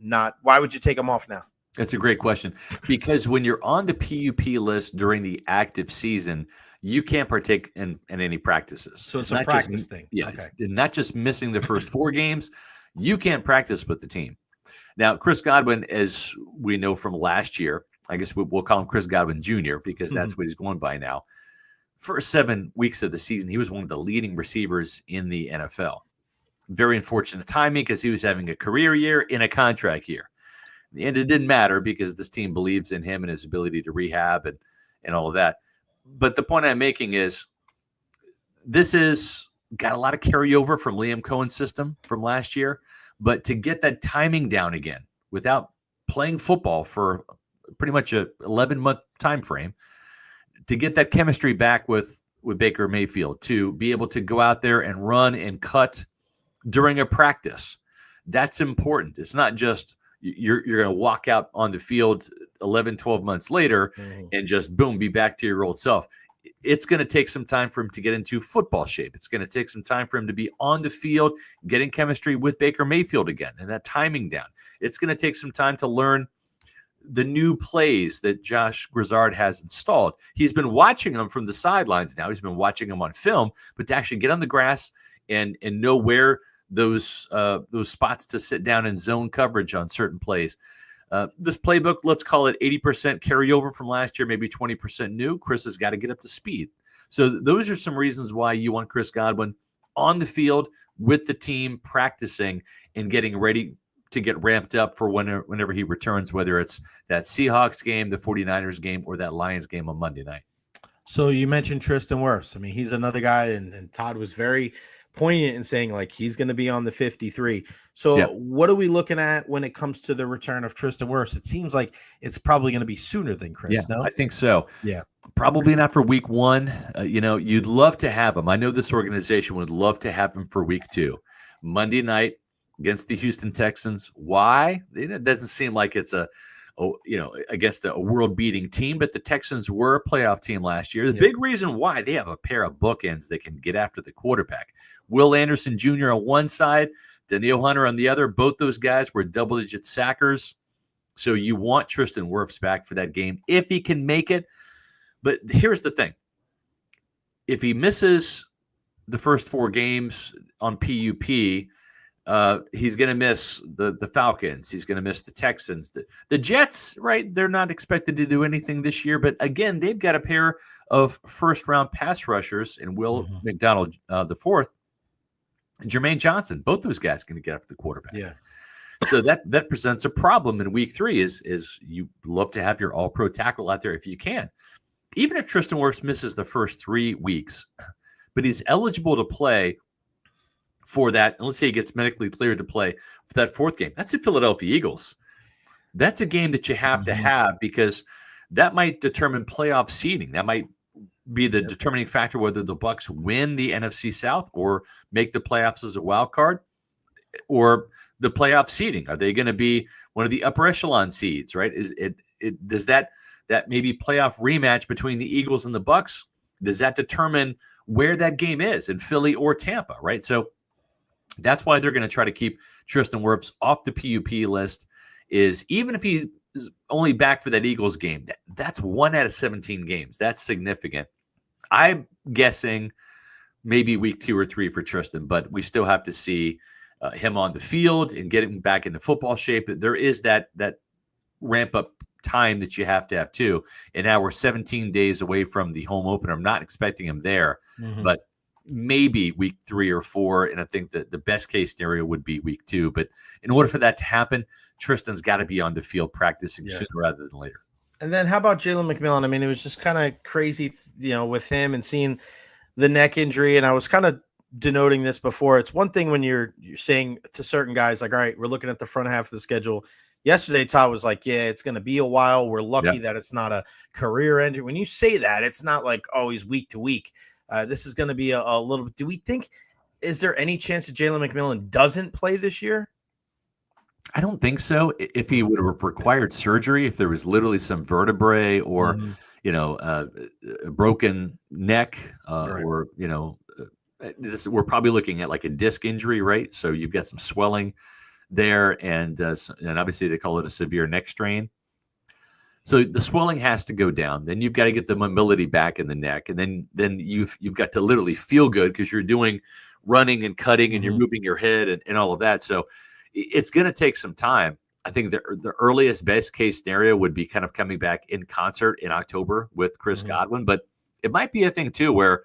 take him off now? That's a great question, because when you're on the PUP list during the active season, you can't partake in any practices. So it's not a practice thing. Yeah, Okay. it's not just missing the first 4 games. You can't practice with the team. Now, Chris Godwin, as we know from last year, I guess we'll call him Chris Godwin Jr. because that's what he's going by now. First 7 weeks of the season, he was one of the leading receivers in the NFL. Very unfortunate timing because he was having a career year in a contract year. In the end, it didn't matter because this team believes in him and his ability to rehab and all of that. But the point I'm making is this is got a lot of carryover from Liam Cohen's system from last year. But to get that timing down again without playing football for pretty much a 11-month time frame, to get that chemistry back with Baker Mayfield, to be able to go out there and run and cut during a practice, that's important. It's not just you're going to walk out on the field 11, 12 months later and just, boom, be back to your old self. It's going to take some time for him to get into football shape. It's going to take some time for him to be on the field, getting chemistry with Baker Mayfield again, and that timing down. It's going to take some time to learn the new plays that Josh Grizzard has installed. He's been watching them from the sidelines now. He's been watching them on film, but to actually get on the grass and know where those spots to sit down in zone coverage on certain plays. This playbook, let's call it 80% carryover from last year, maybe 20% new. Chris has got to get up to speed. So those are some reasons why you want Chris Godwin on the field with the team, practicing and getting ready to get ramped up for whenever he returns, whether it's that Seahawks game, the 49ers game, or that Lions game on Monday night. So you mentioned Tristan Wirfs. I mean, he's another guy, and Todd was very poignant in saying, like, he's going to be on the 53. So what are we looking at when it comes to the return of Tristan Wirfs? It seems like it's probably going to be sooner than Chris. Yeah, no? I think so. Yeah. Probably not for week 1. You'd love to have him. I know this organization would love to have him for week 2. Monday night against the Houston Texans. Why? It doesn't seem like it's against a world-beating team, but the Texans were a playoff team last year. The big reason why, they have a pair of bookends that can get after the quarterback. Will Anderson Jr. on one side, Danielle Hunter on the other. Both those guys were double-digit sackers. So you want Tristan Wirfs back for that game if he can make it. But here's the thing. If he misses the first 4 games on PUP, he's going to miss the Falcons. He's going to miss the Texans. The Jets, right, they're not expected to do anything this year. But, again, they've got a pair of first-round pass rushers in Will McDonald the fourth, and Jermaine Johnson. Both those guys going to get after the quarterback. Yeah. So that presents a problem in week 3 is you love to have your all-pro tackle out there if you can. Even if Tristan Wirfs misses the first 3 weeks, but he's eligible to play for that, and let's say he gets medically cleared to play for that 4th game. That's the Philadelphia Eagles. That's a game that you have to have because that might determine playoff seeding. That might be the determining factor whether the Bucs win the NFC South or make the playoffs as a wild card, or the playoff seeding. Are they going to be one of the upper echelon seeds, right? Does that maybe playoff rematch between the Eagles and the Bucs, does that determine where that game is in Philly or Tampa, right? So that's why they're going to try to keep Tristan Wirfs off the PUP list, is even if he's only back for that Eagles game, that's 1 out of 17 games. That's significant. I'm guessing maybe week 2 or 3 for Tristan, but we still have to see him on the field and getting back into football shape. There is that ramp-up time that you have to have too. And now we're 17 days away from the home opener. I'm not expecting him there, but maybe week 3 or 4. And I think that the best case scenario would be week 2. But in order for that to happen, Tristan's got to be on the field practicing sooner rather than later. And then how about Jalen McMillan? I mean, it was just kind of crazy, with him and seeing the neck injury. And I was kind of denoting this before. It's one thing when you're saying to certain guys, like, all right, we're looking at the front half of the schedule. Yesterday, Todd was like, yeah, it's going to be a while. We're lucky that it's not a career ender. When you say that, it's not like, oh, he's week to week. This is going to be a little bit. Do we think, is there any chance that Jalen McMillan doesn't play this year? I don't think so. If he would have required surgery, if there was literally some vertebrae or, a broken neck or, we're probably looking at like a disc injury, right? So you've got some swelling there, and obviously they call it a severe neck strain. So the swelling has to go down. Then you've got to get the mobility back in the neck, and then you've got to literally feel good because you're doing running and cutting and you're moving your head and all of that. So it's going to take some time. I think the earliest best case scenario would be kind of coming back in concert in October with Chris Godwin, but it might be a thing too where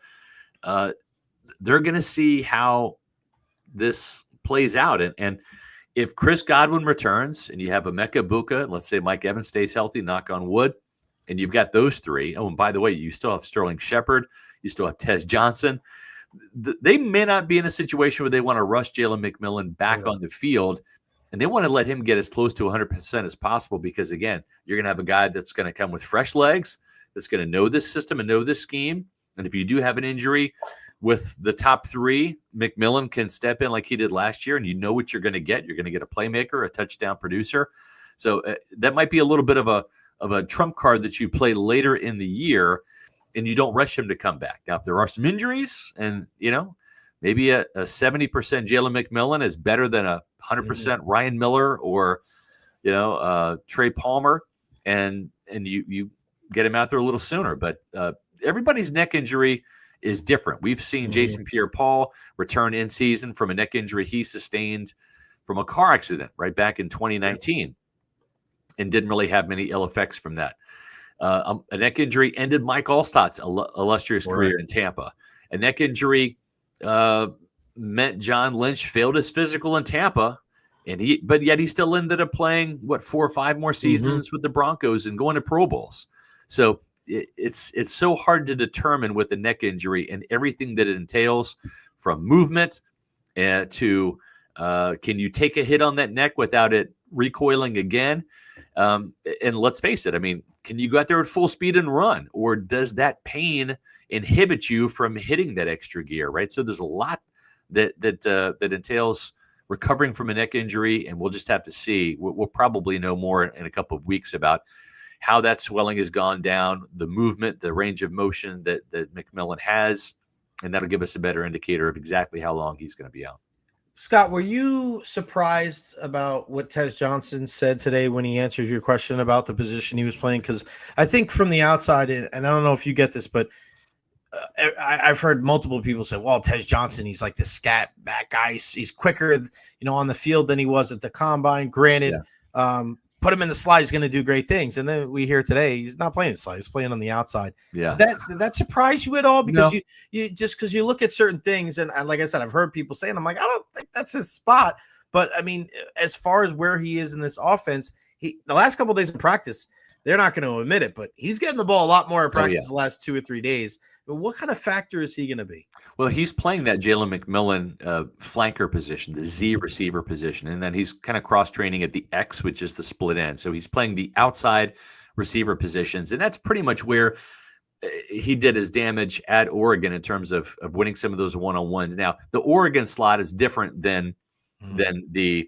they're going to see how this plays out. And if Chris Godwin returns and you have Emeka Egbuka, let's say Mike Evans stays healthy, knock on wood, and you've got those three. Oh, and by the way, you still have Sterling Shepard. You still have Tez Johnson. They may not be in a situation where they want to rush Jalen McMillan back on the field, and they want to let him get as close to 100% as possible because, again, you're going to have a guy that's going to come with fresh legs, that's going to know this system and know this scheme. And if you do have an injury with the top three, McMillan can step in like he did last year, and you know what you're going to get. You're going to get a playmaker, a touchdown producer. So that might be a little bit of a trump card that you play later in the year, and you don't rush him to come back. Now, if there are some injuries, and maybe a 70% Jalen McMillan is better than a 100% Ryan Miller or Trey Palmer, and you get him out there a little sooner. But everybody's neck injury is different. We've seen Jason Pierre-Paul return in season from a neck injury he sustained from a car accident right back in 2019 and didn't really have many ill effects from that. A neck injury ended Mike Allstott's illustrious career in Tampa. A neck injury meant John Lynch failed his physical in Tampa, but yet he still ended up playing 4 or 5 more seasons with the Broncos and going to Pro Bowls. So it's so hard to determine with the neck injury and everything that it entails, from movement to can you take a hit on that neck without it recoiling again? And let's face it, I mean, can you go out there at full speed and run, or does that pain inhibit you from hitting that extra gear, right? So there's a lot that entails recovering from a neck injury, and we'll just have to see. We'll probably know more in a couple of weeks about how that swelling has gone down, the movement, the range of motion that McMillan has, and that'll give us a better indicator of exactly how long he's going to be out. Scott, were you surprised about what Tez Johnson said today when he answered your question about the position he was playing? Because I think from the outside, and I don't know if you get this, but I've heard multiple people say, well, Tez Johnson, he's like this scat back guy. He's quicker, on the field than he was at the combine. Granted, put him in the slot, he's going to do great things. And then we hear today he's not playing the slot; he's playing on the outside. Yeah, that surprised you at all? Because you just because you look at certain things, and like I said, I've heard people saying, I'm like, I don't think that's his spot. But I mean, as far as where he is in this offense, the last couple of days in practice, they're not going to admit it, but he's getting the ball a lot more in practice the last 2 or 3 days. But what kind of factor is he going to be? Well, he's playing that Jalen McMillan flanker position, the Z receiver position, and then he's kind of cross-training at the X, which is the split end. So he's playing the outside receiver positions, and that's pretty much where he did his damage at Oregon in terms of winning some of those one-on-ones. Now, the Oregon slot is different than the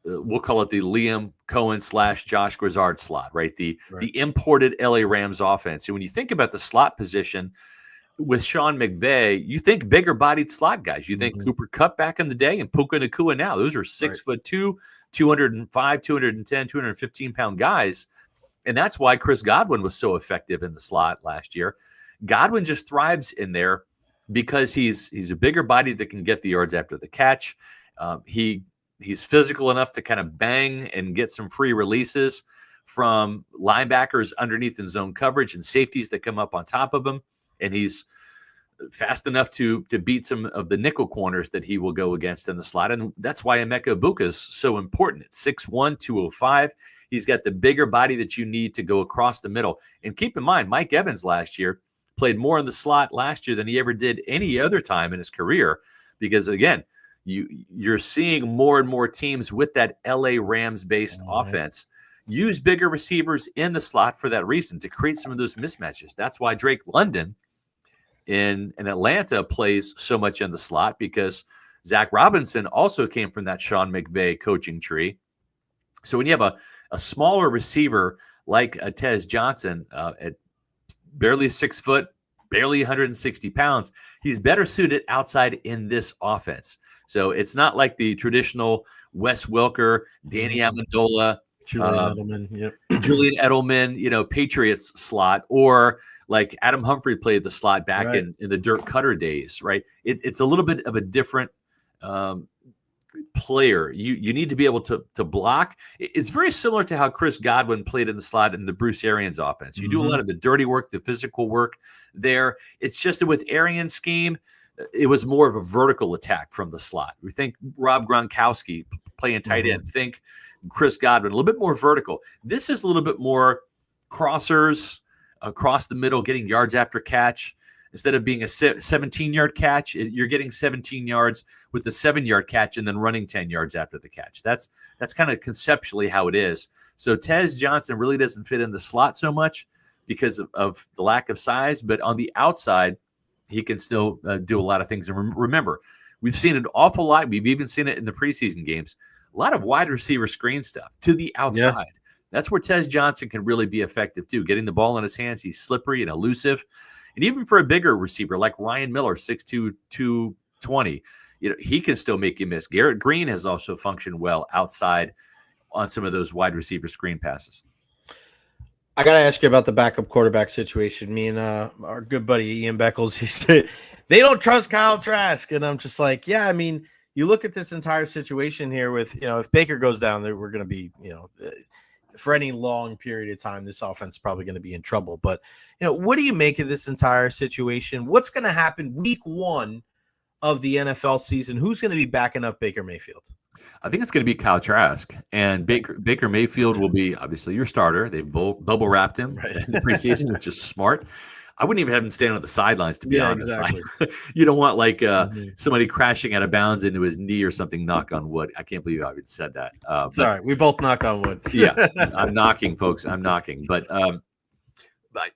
we'll call it the Liam Cohen / Josh Grizzard slot, right? The imported LA Rams offense. So when you think about the slot position with Sean McVay, you think bigger bodied slot guys. You think Cooper Kupp back in the day and Puka Nacua now. Those are 6'2", 205, 210, 215 pound guys. And that's why Chris Godwin was so effective in the slot last year. Godwin just thrives in there because he's a bigger body that can get the yards after the catch. He's physical enough to kind of bang and get some free releases from linebackers underneath in zone coverage and safeties that come up on top of him. And he's fast enough to beat some of the nickel corners that he will go against in the slot. And that's why Emeka Egbuka is so important. At 6'1", 205, he's got the bigger body that you need to go across the middle. And keep in mind, Mike Evans last year played more in the slot last year than he ever did any other time in his career because, again, you're seeing more and more teams with that LA Rams-based offense use bigger receivers in the slot for that reason, to create some of those mismatches. That's why Drake London in Atlanta plays so much in the slot, because Zach Robinson also came from that Sean McVay coaching tree. So when you have a smaller receiver like a Tez Johnson at barely 6 foot, barely 160 pounds, he's better suited outside in this offense. So it's not like the traditional Wes Welker, Danny Amendola, Julian Edelman, yep. Julian Edelman, Patriots slot, or like Adam Humphrey played the slot back Right. in the Dirk Cutter days, right? It's a little bit of a different player. You need to be able to block. It's very similar to how Chris Godwin played in the slot in the Bruce Arians offense. You do a lot of the dirty work, the physical work there. It's just that with Arians' scheme, it was more of a vertical attack from the slot. We think Rob Gronkowski playing tight end. Think Chris Godwin, a little bit more vertical. This is a little bit more crossers across the middle, getting yards after catch. Instead of being a 17-yard catch, you're getting 17 yards with a 7-yard catch and then running 10 yards after the catch. That's kind of conceptually how it is. So Tez Johnson really doesn't fit in the slot so much because of the lack of size, but on the outside, he can still do a lot of things. And remember, we've seen an awful lot. We've even seen it in the preseason games. A lot of wide receiver screen stuff to the outside. Yeah. That's where Tez Johnson can really be effective too. Getting the ball in his hands, he's slippery and elusive. And even for a bigger receiver like Ryan Miller, 6'2", 220, he can still make you miss. Garrett Green has also functioned well outside on some of those wide receiver screen passes. I got to ask you about the backup quarterback situation. Me and our good buddy Ian Beckles, he said they don't trust Kyle Trask. And I'm just like, yeah, I mean, you look at this entire situation here with, if Baker goes down there, we're going to be, for any long period of time, this offense is probably going to be in trouble. But, what do you make of this entire situation? What's going to happen week 1 of the NFL season? Who's going to be backing up Baker Mayfield? I think it's going to be Kyle Trask, and Baker Mayfield will be obviously your starter. They've bubble wrapped him in the preseason, which is smart. I wouldn't even have him stand on the sidelines, to be honest. Exactly. You don't want somebody crashing out of bounds into his knee or something. Knock on wood. I can't believe I even said that. Sorry, we both knocked on wood. Yeah, I'm knocking, folks. I'm knocking. But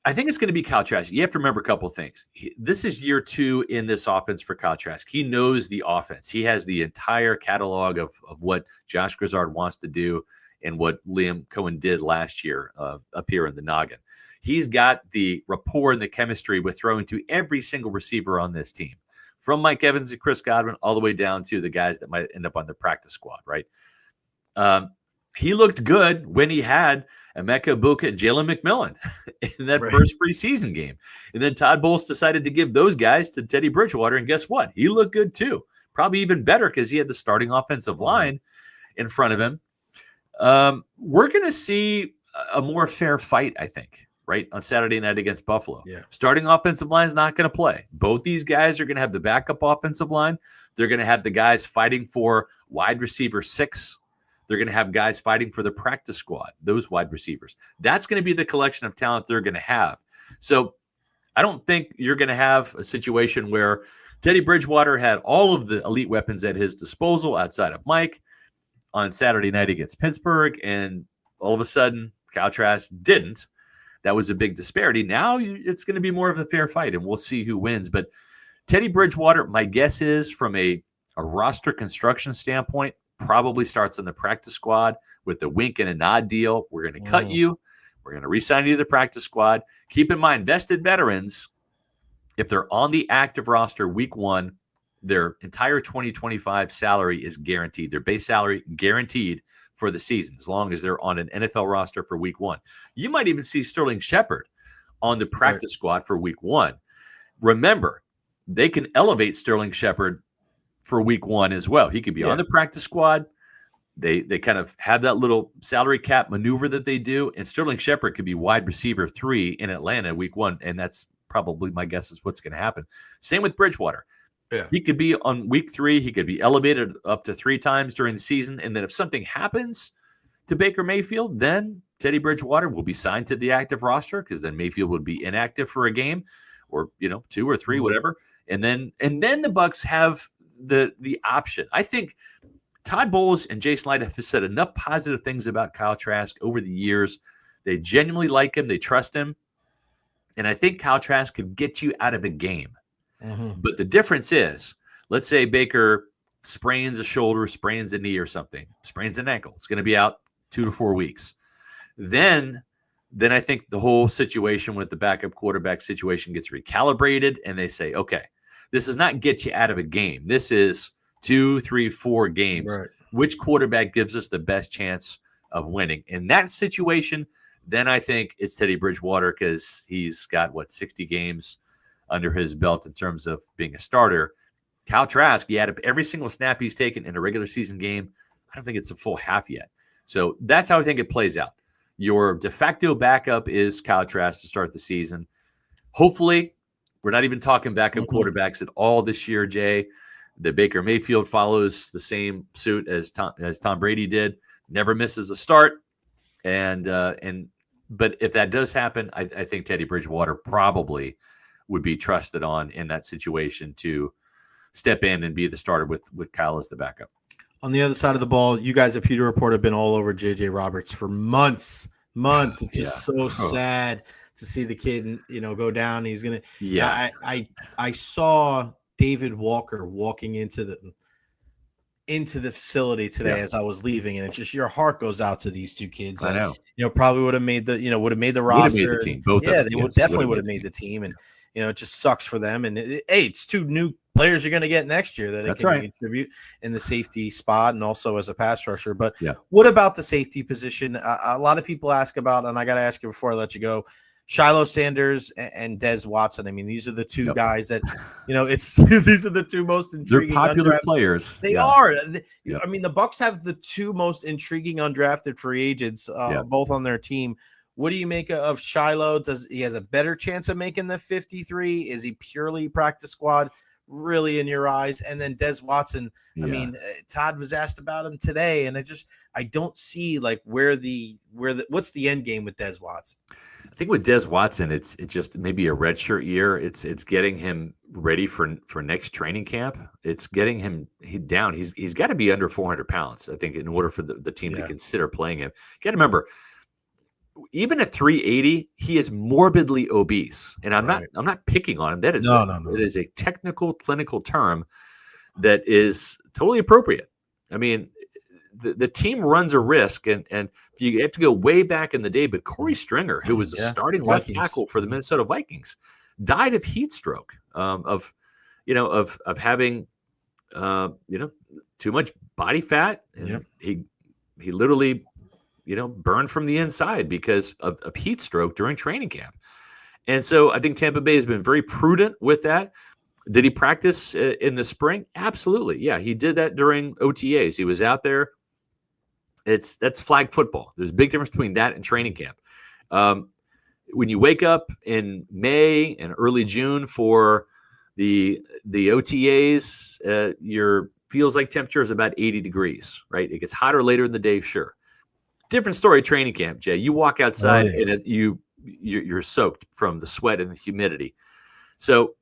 I think it's going to be Kyle Trask. You have to remember a couple of things. This is year 2 in this offense for Kyle Trask. He knows the offense. He has the entire catalog of what Josh Grizzard wants to do and what Liam Cohen did last year up here in the noggin. He's got the rapport and the chemistry with throwing to every single receiver on this team, from Mike Evans and Chris Godwin all the way down to the guys that might end up on the practice squad, right? He looked good when he had Emeka Egbuka and Jalen McMillan in that first preseason game. And then Todd Bowles decided to give those guys to Teddy Bridgewater, and guess what? He looked good too. Probably even better because he had the starting offensive line in front of him. We're going to see a more fair fight, I think, right, on Saturday night against Buffalo. Yeah. Starting offensive line is not going to play. Both these guys are going to have the backup offensive line. They're going to have the guys fighting for wide receiver 6. They're going to have guys fighting for the practice squad, those wide receivers. That's going to be the collection of talent they're going to have. So I don't think you're going to have a situation where Teddy Bridgewater had all of the elite weapons at his disposal outside of Mike on Saturday night against Pittsburgh, and all of a sudden Kyle Trask didn't. That was a big disparity. Now it's going to be more of a fair fight, and we'll see who wins. But Teddy Bridgewater, my guess is from a roster construction standpoint, probably starts on the practice squad with the wink and a nod deal. We're going to cut you. We're going to re-sign you to the practice squad. Keep in mind, vested veterans, if they're on the active roster week 1, their entire 2025 salary is guaranteed. Their base salary guaranteed for the season, as long as they're on an NFL roster for week 1. You might even see Sterling Shepard on the practice squad for week 1. Remember, they can elevate Sterling Shepard for week 1 as well. He could be on the practice squad. They kind of have that little salary cap maneuver that they do, and Sterling Shepard could be wide receiver 3 in Atlanta week 1, and that's probably my guess is what's going to happen. Same with Bridgewater. Yeah. He could be on week 3. He could be elevated up to 3 times during the season. And then if something happens to Baker Mayfield, then Teddy Bridgewater will be signed to the active roster, because then Mayfield would be inactive for a game or, 2 or 3, whatever. And then the Bucs have the option. I think Todd Bowles and Jason Light have said enough positive things about Kyle Trask over the years. They genuinely like him. They trust him. And I think Kyle Trask could get you out of a game. But the difference is, let's say Baker sprains a shoulder, sprains a knee or something, sprains an ankle. It's going to be out 2 to 4 weeks. Then I think the whole situation with the backup quarterback situation gets recalibrated, and they say, okay, this does not get you out of a game. This is 2, 3, 4 games. Right. Which quarterback gives us the best chance of winning. In that situation, then I think it's Teddy Bridgewater because he's got, 60 games under his belt in terms of being a starter. Kyle Trask, he had every single snap he's taken in a regular season game. I don't think it's a full half yet. So that's how I think it plays out. Your de facto backup is Kyle Trask to start the season. Hopefully, we're not even talking backup quarterbacks at all this year, Jay. The Baker Mayfield follows the same suit as Tom Brady did. Never misses a start. But if that does happen, I think Teddy Bridgewater probably would be trusted on in that situation to step in and be the starter with Kyle as the backup. On the other side of the ball, you guys at Pewter Report have been all over JJ Roberts for months. It's just so sad to see the kid, go down. He's gonna. Yeah, I saw David Walker walking into the facility today as I was leaving, and it's just your heart goes out to these two kids. I know. Probably would have made the roster. Made the team. Both they definitely would have made the team, and it just sucks for them. And it's two new players you're going to get next year that can contribute in the safety spot and also as a pass rusher. But what about the safety position? A lot of people ask about, and I got to ask you before I let you go, Shiloh Sanders and Dez Watson. I mean, these are the two guys that, these are the two most intriguing. They're popular players. They are. I mean, the Bucs have the two most intriguing undrafted free agents, both on their team. What do you make of Shiloh? Does he has a better chance of making the 53? Is he purely practice squad? Really in your eyes? And then Dez Watson. I mean, Todd was asked about him today, and I don't see like what's the end game with Dez Watson. I think with Dez Watson, it's just maybe a redshirt year. It's getting him ready for next training camp. It's getting him down. He's got to be under 400 pounds, I think, in order for the team to consider playing him. You got to remember, even at 380, he is morbidly obese, and I'm not picking on him. That is It is a technical clinical term that is totally appropriate. I mean, the team runs a risk, and you have to go way back in the day. But Corey Stringer, who was a starting left tackle for the Minnesota Vikings, died of heat stroke, of having too much body fat, and he literally burned from the inside because of heat stroke during training camp. And so I think Tampa Bay has been very prudent with that. Did he practice in the spring? Absolutely. Yeah, he did that during OTAs. He was out there. That's flag football. There's a big difference between that and training camp. When you wake up in May and early June for the OTAs, your feels like temperature is about 80 degrees, right? It gets hotter later in the day, sure. Different story training camp, Jay. You walk outside and you're soaked from the sweat and the humidity. So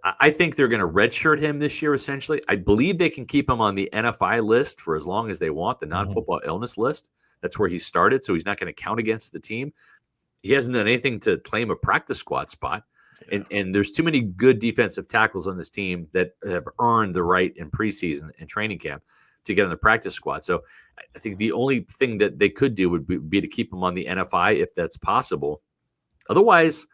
I think they're going to redshirt him this year, essentially. I believe they can keep him on the NFI list for as long as they want, the non-football illness list. That's where he started, so he's not going to count against the team. He hasn't done anything to claim a practice squad spot. And there's too many good defensive tackles on this team that have earned the right in preseason and training camp to get on the practice squad. So I think the only thing that they could do would be to keep him on the NFI if that's possible. Otherwise,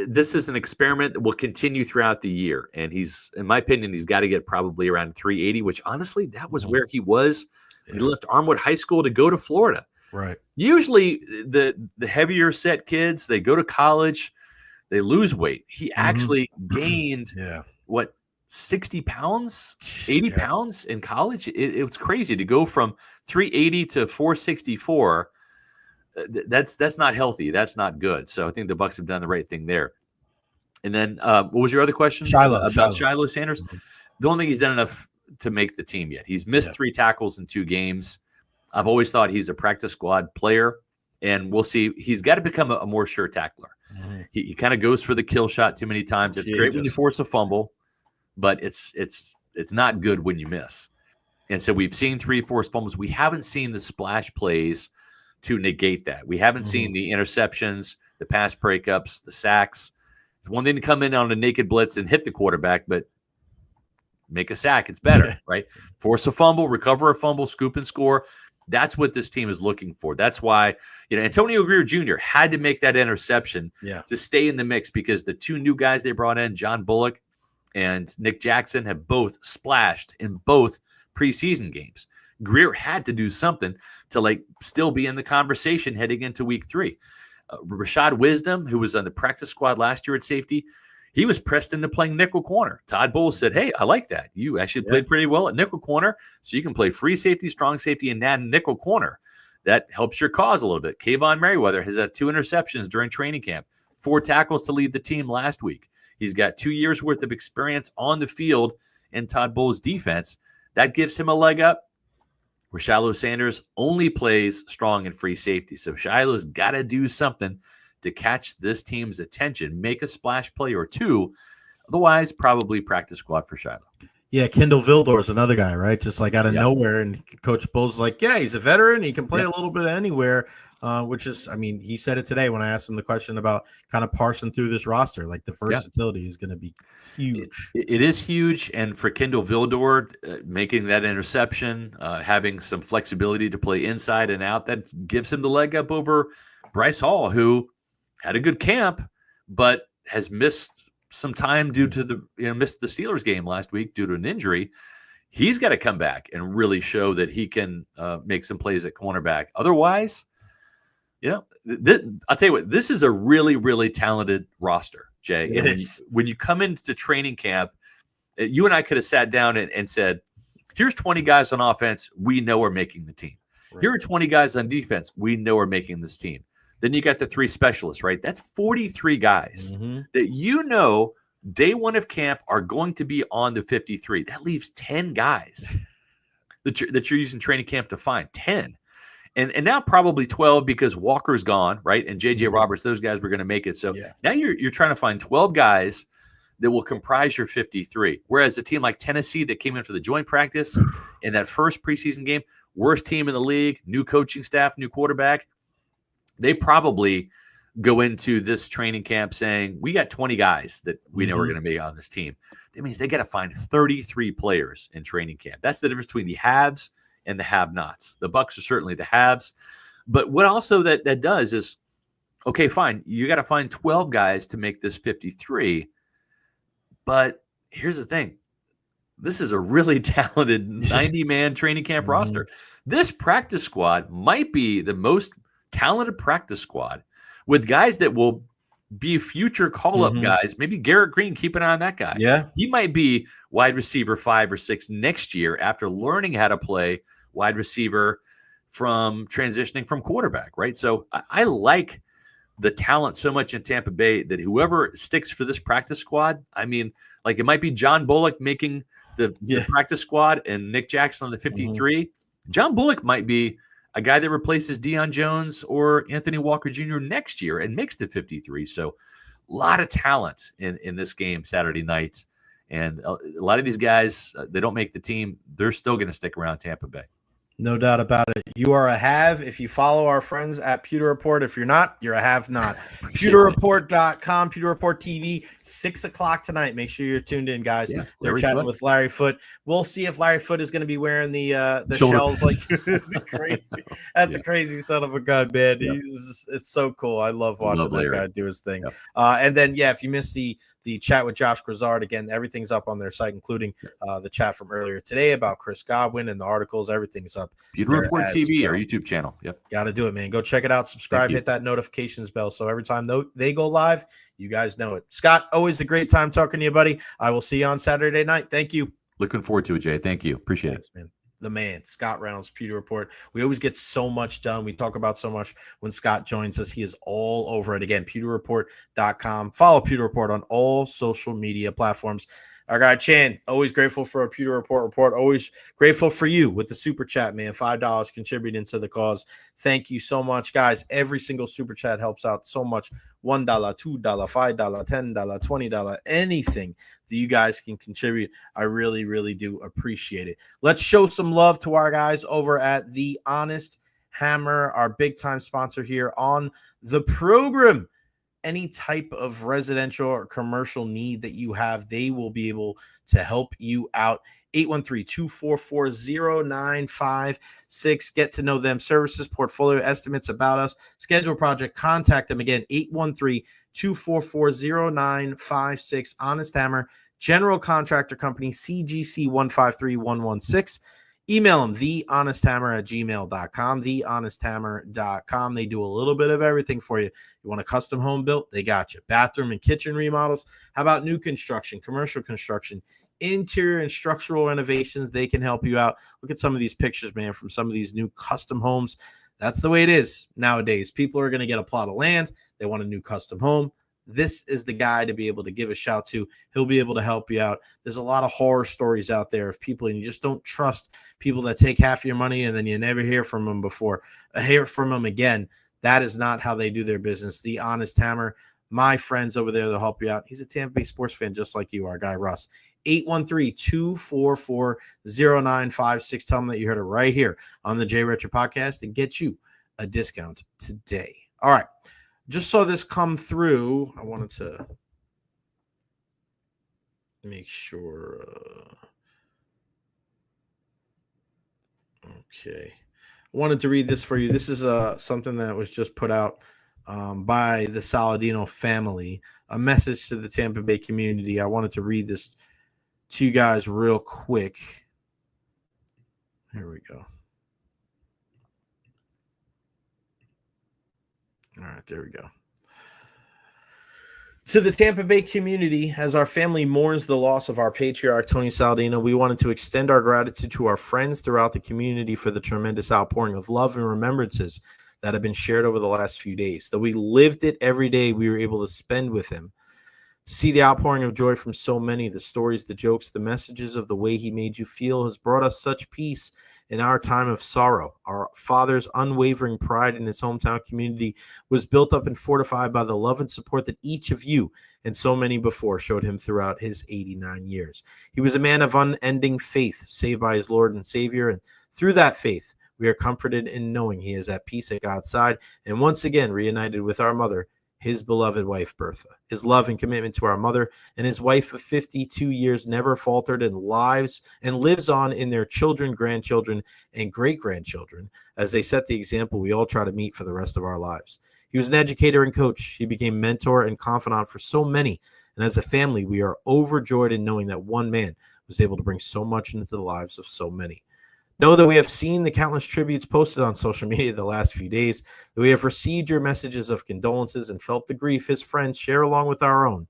this is an experiment that will continue throughout the year. And in my opinion, he's got to get probably around 380, which honestly, that was where he was. He left Armwood High School to go to Florida. Right. Usually the heavier set kids, they go to college, they lose weight. He actually gained 60 pounds, 80 pounds in college. It was crazy to go from 380 to 464. That's not healthy. That's not good. So I think the Bucs have done the right thing there. And then what was your other question? Shiloh Sanders. The only thing he's done enough to make the team yet. He's missed 3 tackles in 2 games. I've always thought he's a practice squad player, and we'll see. He's got to become a more sure tackler. He kind of goes for the kill shot too many times. It's great when you force a fumble, but it's not good when you miss. And so we've seen 3 forced fumbles. We haven't seen the splash plays to negate that. We haven't seen the interceptions, the pass breakups, the sacks. It's one thing to come in on a naked blitz and hit the quarterback, but make a sack. It's better, right? Force a fumble, recover a fumble, scoop and score. That's what this team is looking for. That's why, Antonio Greer Jr. had to make that interception to stay in the mix, because the 2 new guys they brought in, John Bullock and Nick Jackson, have both splashed in both preseason games. Greer had to do something to like still be in the conversation heading into week 3. Rashad Wisdom, who was on the practice squad last year at safety, he was pressed into playing nickel corner. Todd Bowles said, hey, I like that. You actually played pretty well at nickel corner, so you can play free safety, strong safety, and now nickel corner. That helps your cause a little bit. Kayvon Merriweather has had 2 interceptions during training camp, 4 tackles to lead the team last week. He's got 2 years worth of experience on the field in Todd Bowles' defense. That gives him a leg up. Where Shiloh Sanders only plays strong and free safety. So Shiloh's got to do something to catch this team's attention, make a splash play or 2. Otherwise, probably practice squad for Shiloh. Yeah, Kendall Vildor is another guy, right? Just like out of nowhere. And Coach Bowles like, yeah, he's a veteran. He can play a little bit anywhere, which is, I mean, he said it today when I asked him the question about kind of parsing through this roster. Like the versatility is going to be huge. It is huge. And for Kendall Vildor, making that interception, having some flexibility to play inside and out, that gives him the leg up over Bryce Hall, who had a good camp, but has missed some time due to missed the Steelers game last week due to an injury. He's got to come back and really show that he can make some plays at cornerback. Otherwise, I'll tell you what, this is a really, really talented roster, Jay. When you come into training camp, you and I could have sat down and said, here's 20 guys on offense we know are making the team. Right. Here are 20 guys on defense we know are making this team. Then you got the 3 specialists, right? That's 43 guys that day one of camp are going to be on the 53. That leaves 10 guys that you're using training camp to find. 10. And now probably 12 because Walker's gone, right? And J.J. Roberts, those guys were going to make it. So now you're trying to find 12 guys that will comprise your 53. Whereas a team like Tennessee that came in for the joint practice in that first preseason game, worst team in the league, new coaching staff, new quarterback, they probably go into this training camp saying, we got 20 guys that we know are going to be on this team. That means they got to find 33 players in training camp. That's the difference between the haves and the have-nots. The Bucs are certainly the haves. But what also that does is, okay, fine, you got to find 12 guys to make this 53. But here's the thing. This is a really talented 90-man training camp roster. This practice squad might be the most talented practice squad with guys that will be future call-up guys. Maybe Garrett Green, keep an eye on that guy. Yeah. He might be wide receiver 5 or 6 next year after learning how to play wide receiver from transitioning from quarterback, right? So I like the talent so much in Tampa Bay that whoever sticks for this practice squad, I mean, like it might be John Bullock making the practice squad and Nick Jackson on the 53. John Bullock might be a guy that replaces Deion Jones or Anthony Walker Jr. next year and makes the 53. So a lot of talent in this game Saturday night. And a lot of these guys, they don't make the team. They're still going to stick around Tampa Bay. No doubt about it. You are a have if you follow our friends at Pewter Report. If you're not, you're a have not. PewterReport.com, Pewter Report TV, 6 o'clock tonight. Make sure you're tuned in, guys. Yeah, they're chatting with Larry Foote. We'll see if Larry Foote is going to be wearing the shells like crazy. That's a crazy son of a gun, man. Yeah. It's so cool. I love watching that guy do his thing. Yeah. And then, if you missed the chat with Josh Grizzard, again, everything's up on their site, including the chat from earlier today about Chris Godwin and the articles. Everything's up. Pewter Report TV, our YouTube channel. Yep. Got to do it, man. Go check it out. Subscribe, hit that notifications bell. So every time they go live, you guys know it. Scott, always a great time talking to you, buddy. I will see you on Saturday night. Thank you. Looking forward to it, Jay. Thank you. Appreciate it. Man. The man, Scott Reynolds, Pewter Report. We always get so much done. We talk about so much when Scott joins us. He is all over it. Again, PewterReport.com. Follow Pewter Report on all social media platforms. Our guy Chan, always grateful for a Pewter Report. Always grateful for you with the super chat, man. $5 contributing to the cause. Thank you so much, guys. Every single super chat helps out so much. $1, $2, $5, $10, $20, anything that you guys can contribute. I really, really do appreciate it. Let's show some love to our guys over at The Honest Hammer, our big time sponsor here on the program. Any type of residential or commercial need that you have, they will be able to help you out. 813-244-0956. Get to know them. Services, portfolio estimates about us. Schedule a project. Contact them again. 813-244-0956. Honest Hammer, General Contractor Company, CGC 153116. email them, thehonesthammer@gmail.com, thehonesthammer.com. They do a little bit of everything for you. You want a custom home built? They got you. Bathroom and kitchen remodels. How about new construction, commercial construction, interior and structural renovations? They can help you out. Look at some of these pictures, man, from some of these new custom homes. That's the way it is nowadays. People are going to get a plot of land. They want a new custom home. This is the guy to be able to give a shout to. He'll be able to help you out. There's a lot of horror stories out there of people, and you just don't trust people that take half your money and then you never hear from them again. That is not how they do their business. The Honest Hammer, my friends over there, they'll help you out. He's a Tampa Bay sports fan just like you are, guy Russ. 813-244-0956. Tell them that you heard it right here on the Jay Recher podcast and get you a discount today. All right. Just saw this come through. I wanted to make sure. Okay. I wanted to read this for you. This is something that was just put out by the Saladino family, a message to the Tampa Bay community. I wanted to read this to you guys real quick. Here we go. All right, there we go. To the Tampa Bay community, as our family mourns the loss of our patriarch, Tony Saladino, we wanted to extend our gratitude to our friends throughout the community for the tremendous outpouring of love and remembrances that have been shared over the last few days. Though we lived it every day we were able to spend with him. To see the outpouring of joy from so many, the stories, the jokes, the messages of the way he made you feel has brought us such peace in our time of sorrow. Our father's unwavering pride in his hometown community was built up and fortified by the love and support that each of you and so many before showed him throughout his 89 years. He was a man of unending faith, saved by his Lord and Savior, and through that faith, we are comforted in knowing he is at peace at God's side and once again reunited with our mother, his beloved wife, Bertha. His love and commitment to our mother and his wife of 52 years never faltered and lives on in their children, grandchildren, and great-grandchildren as they set the example we all try to meet for the rest of our lives. He was an educator and coach. He became mentor and confidant for so many. And as a family, we are overjoyed in knowing that one man was able to bring so much into the lives of so many. Know that we have seen the countless tributes posted on social media the last few days, that we have received your messages of condolences and felt the grief his friends share along with our own.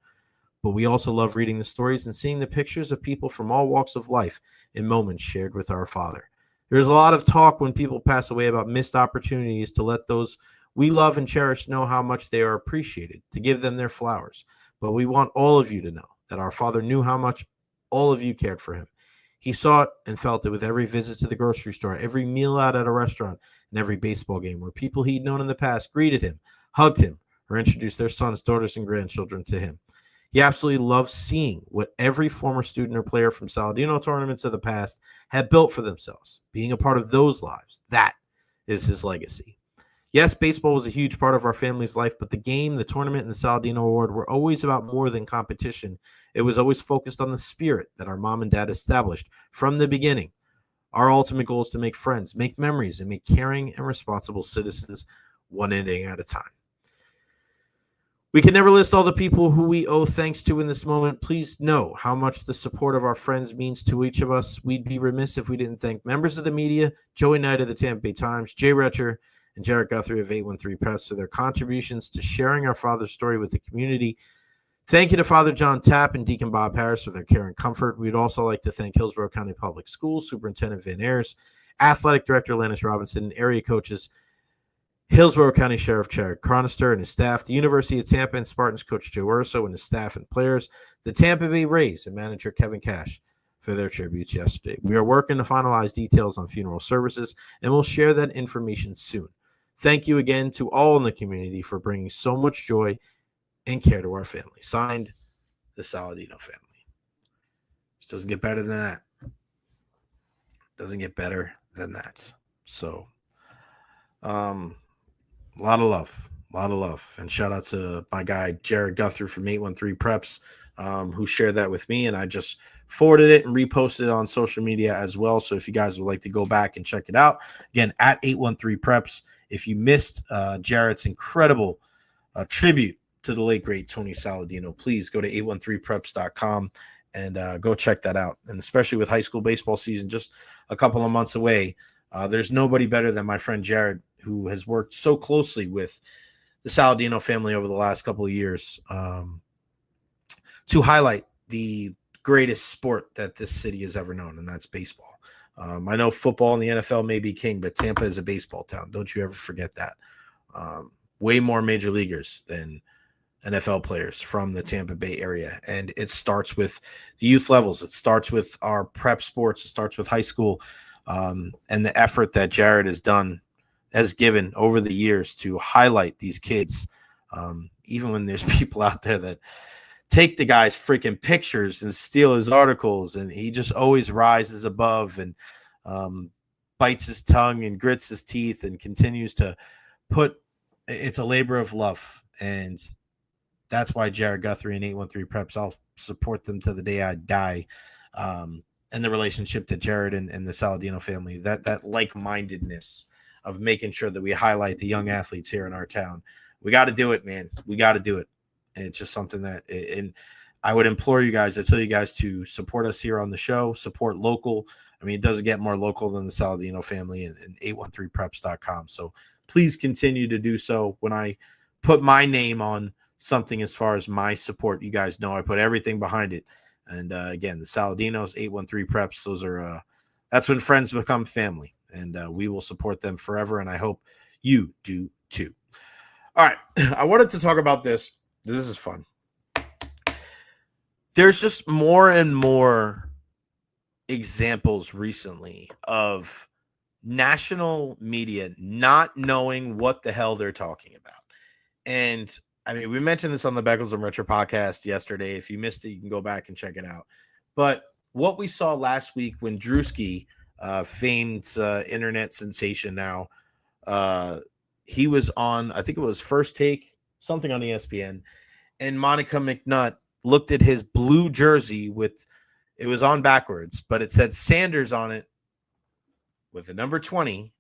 But we also love reading the stories and seeing the pictures of people from all walks of life in moments shared with our father. There's a lot of talk when people pass away about missed opportunities to let those we love and cherish know how much they are appreciated, to give them their flowers. But we want all of you to know that our father knew how much all of you cared for him. He saw it and felt it with every visit to the grocery store, every meal out at a restaurant, and every baseball game where people he'd known in the past greeted him, hugged him, or introduced their sons, daughters, and grandchildren to him. He absolutely loved seeing what every former student or player from Saladino tournaments of the past had built for themselves, being a part of those lives. That is his legacy. Yes, baseball was a huge part of our family's life, but the game, the tournament, and the Saladino Award were always about more than competition. It was always focused on the spirit that our mom and dad established from the beginning. Our ultimate goal is to make friends, make memories, and make caring and responsible citizens one inning at a time. We can never list all the people who we owe thanks to in this moment. Please know how much the support of our friends means to each of us. We'd be remiss if we didn't thank members of the media, Joey Knight of the Tampa Bay Times, Jay Recher, and Jared Guthrie of 813 Press for their contributions to sharing our father's story with the community. Thank you to Father John Tapp and Deacon Bob Harris for their care and comfort. We'd also like to thank Hillsborough County Public Schools Superintendent Van Ayers, Athletic Director Lannis Robinson, and area coaches Hillsborough County Sheriff Jared Chronister and his staff, the University of Tampa and Spartans coach Joe Urso and his staff and players, the Tampa Bay Rays and manager Kevin Cash for their tributes yesterday. We are working to finalize details on funeral services, and we'll share that information soon. Thank you again to all in the community for bringing so much joy and care to our family. Signed, the Saladino family. It doesn't get better than that. Doesn't get better than that. So, a lot of love. And shout out to my guy, Jared Guthrie from 813 Preps, who shared that with me. And I just forwarded it and reposted it on social media as well. So if you guys would like to go back and check it out, again, at 813 Preps. If you missed Jared's incredible tribute to the late, great Tony Saladino, please go to 813preps.com and go check that out. And especially with high school baseball season just a couple of months away, there's nobody better than my friend Jared, who has worked so closely with the Saladino family over the last couple of years to highlight the greatest sport that this city has ever known, and that's baseball. I know football and the NFL may be king, but Tampa is a baseball town. Don't you ever forget that. Way more major leaguers than NFL players from the Tampa Bay area. And it starts with the youth levels. It starts with our prep sports. It starts with high school. And the effort that Jared has given over the years to highlight these kids. Even when there's people out there that take the guy's freaking pictures and steal his articles, and he just always rises above and bites his tongue and grits his teeth and continues to it's a labor of love. And that's why Jared Guthrie and 813 Preps, I'll support them to the day I die. And the relationship to Jared and the Saladino family, that like-mindedness of making sure that we highlight the young athletes here in our town. We got to do it, man. We got to do it. And it's just something and I would implore you guys, I tell you guys to support us here on the show, support local. I mean, it doesn't get more local than the Saladino family and 813preps.com. So please continue to do so. When I put my name on something as far as my support, you guys know I put everything behind it. And again, the Saladinos, 813 Preps, those are that's when friends become family, and we will support them forever. And I hope you do too. All right, I wanted to talk about this. This is fun. There's just more and more examples recently of national media not knowing what the hell they're talking about. And I mean, we mentioned this on the Beckles and Recher podcast yesterday. If you missed it, you can go back and check it out. But what we saw last week when Drewski, famed internet sensation now, he was on, I think it was First Take, something on ESPN, and Monica McNutt looked at his blue jersey it was on backwards, but it said Sanders on it with the number 20.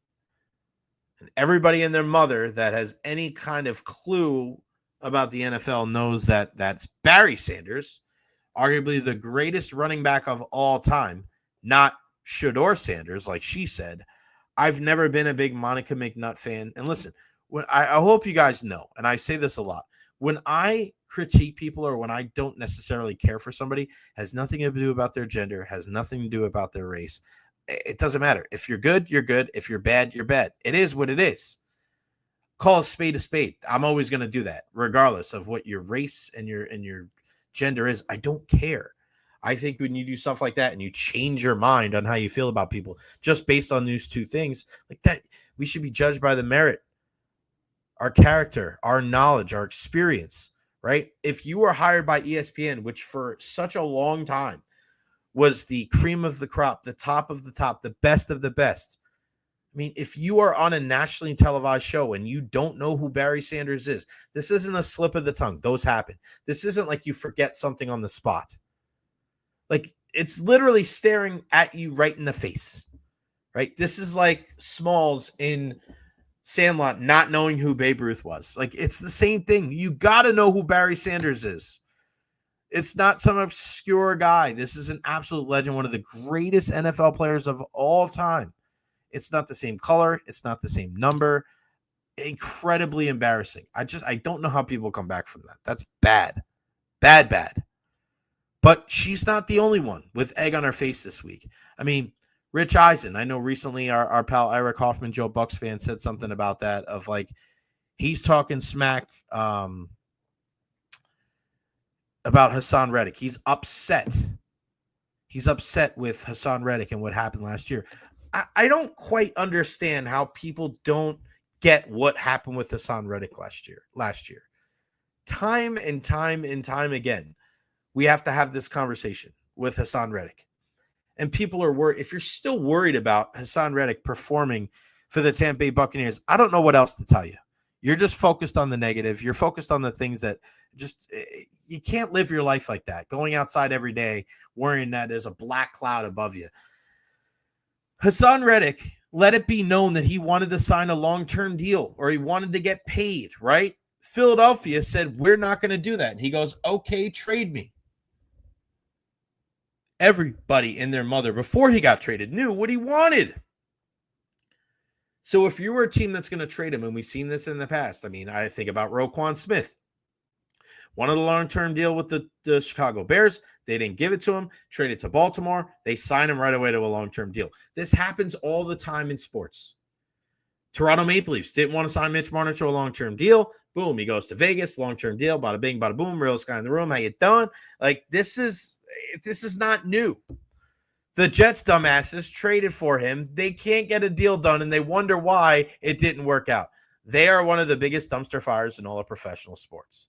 And everybody and their mother that has any kind of clue about the NFL knows that that's Barry Sanders, arguably the greatest running back of all time, not Shedeur Sanders, like she said. I've never been a big Monica McNutt fan. And listen, when I hope you guys know, and I say this a lot, when I critique people or when I don't necessarily care for somebody, has nothing to do about their gender, has nothing to do about their race. It doesn't matter. If you're good, you're good. If you're bad, you're bad. It is what it is. Call a spade a spade. I'm always going to do that, regardless of what your race and your gender is. I don't care. I think when you do stuff like that and you change your mind on how you feel about people just based on these two things like that, we should be judged by the merit, our character, our knowledge, our experience, right? If you were hired by ESPN, which for such a long time was the cream of the crop, the top of the top, the best of the best. I mean, if you are on a nationally televised show and you don't know who Barry Sanders is, this isn't a slip of the tongue. Those happen. This isn't like you forget something on the spot. Like, it's literally staring at you right in the face, right? This is like Smalls in Sandlot not knowing who Babe Ruth was. Like, it's the same thing. You got to know who Barry Sanders is. It's not some obscure guy. This is an absolute legend, one of the greatest NFL players of all time. It's not the same color. It's not the same number. Incredibly embarrassing. I don't know how people come back from that. That's bad. Bad. But she's not the only one with egg on her face this week. I mean, Rich Eisen, I know recently our pal Eric Hoffman, Joe Bucs fan, said something about that of like, he's talking smack about Hassan Reddick. He's upset. He's upset with Hassan Reddick and what happened last year. I don't quite understand how people don't get what happened with Hassan Reddick last year. Time and time again, we have to have this conversation with Hassan Reddick. And people are worried. If you're still worried about Hassan Reddick performing for the Tampa Bay Buccaneers, I don't know what else to tell you. You're just focused on the negative. You're focused on the things that just, you can't live your life like that. Going outside every day, worrying that there's a black cloud above you. Hassan Reddick, let it be known that he wanted to sign a long-term deal or he wanted to get paid, right? Philadelphia said, we're not going to do that. And he goes, okay, trade me. Everybody and their mother before he got traded knew what he wanted. So if you were a team that's going to trade him, and we've seen this in the past, I mean, I think about Roquan Smith. Wanted a long-term deal with the Chicago Bears. They didn't give it to him. Traded to Baltimore. They signed him right away to a long-term deal. This happens all the time in sports. Toronto Maple Leafs didn't want to sign Mitch Marner to a long-term deal. Boom, he goes to Vegas, long-term deal. Bada bing, bada boom. Realest guy in the room. How you doing? Like, this is not new. The Jets dumbasses traded for him. They can't get a deal done, and they wonder why it didn't work out. They are one of the biggest dumpster fires in all of professional sports.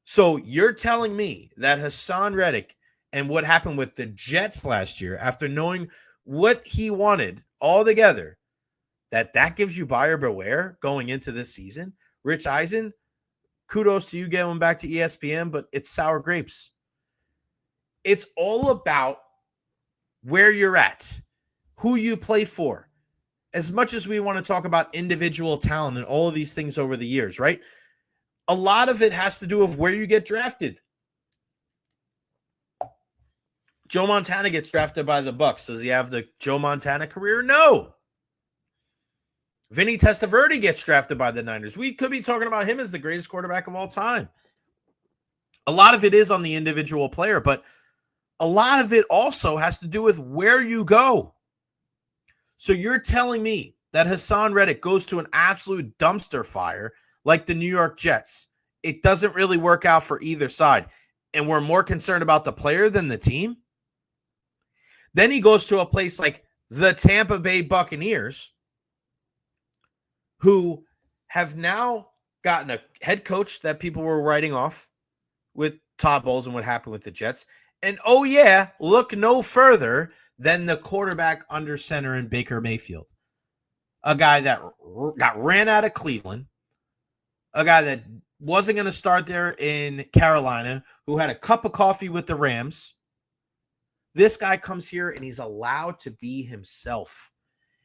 So you're telling me that Hassan Reddick and what happened with the Jets last year, after knowing what he wanted altogether, that gives you buyer beware going into this season? Rich Eisen, kudos to you going back to ESPN, but it's sour grapes. It's all about where you're at, who you play for. As much as we want to talk about individual talent and all of these things over the years, right? A lot of it has to do with where you get drafted. Joe Montana gets drafted by the Bucs. Does he have the Joe Montana career? No. Vinny Testaverde gets drafted by the Niners. We could be talking about him as the greatest quarterback of all time. A lot of it is on the individual player, but a lot of it also has to do with where you go. So you're telling me that Hassan Reddick goes to an absolute dumpster fire like the New York Jets. It doesn't really work out for either side. And we're more concerned about the player than the team. Then he goes to a place like the Tampa Bay Buccaneers, who have now gotten a head coach that people were writing off with Todd Bowles and what happened with the Jets. And oh yeah, look no further than the quarterback under center in Baker Mayfield. A guy that got ran out of Cleveland, a guy that wasn't going to start there in Carolina, who had a cup of coffee with the Rams. This guy comes here and he's allowed to be himself.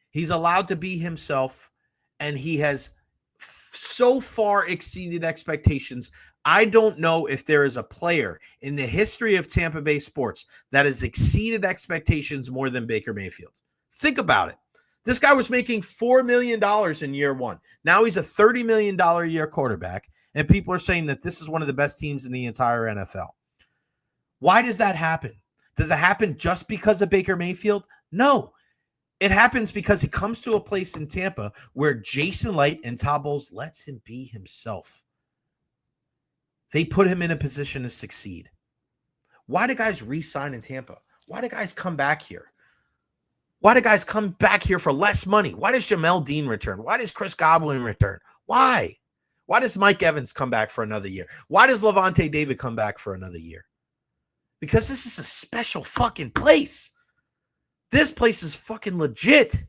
He's allowed to be himself, and he has so far exceeded expectations. I don't know if there is a player in the history of Tampa Bay sports that has exceeded expectations more than Baker Mayfield. Think about it. This guy was making $4 million in year one. Now he's a $30 million a year quarterback, and people are saying that this is one of the best teams in the entire NFL. Why does that happen? Does it happen just because of Baker Mayfield? No. It happens because he comes to a place in Tampa where Jason Light and Todd Bowles lets him be himself. They put him in a position to succeed. Why do guys re-sign in Tampa? Why do guys come back here? Why do guys come back here for less money? Why does Jamel Dean return? Why does Chris Godwin return? Why? Why does Mike Evans come back for another year? Why does Levante David come back for another year? Because this is a special fucking place. This place is fucking legit.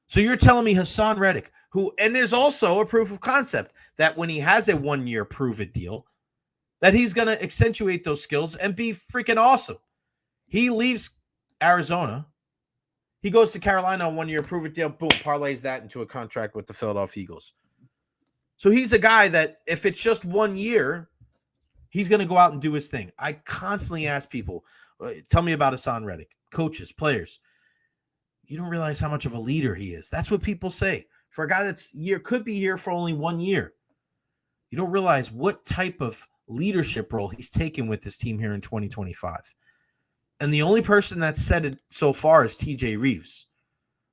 So you're telling me Hassan Reddick, who, and there's also a proof of concept that when he has a 1 year prove-it deal, that he's going to accentuate those skills and be freaking awesome. He leaves Arizona. He goes to Carolina on 1 year prove-it deal. Boom, parlays that into a contract with the Philadelphia Eagles. So he's a guy that if it's just 1 year, he's going to go out and do his thing. I constantly ask people, tell me about Hassan Reddick. Coaches, players. You don't realize how much of a leader he is. That's what people say. For a guy that's could be here for only 1 year, you don't realize what type of leadership role he's taken with this team here in 2025. And the only person that's said it so far is TJ Reeves.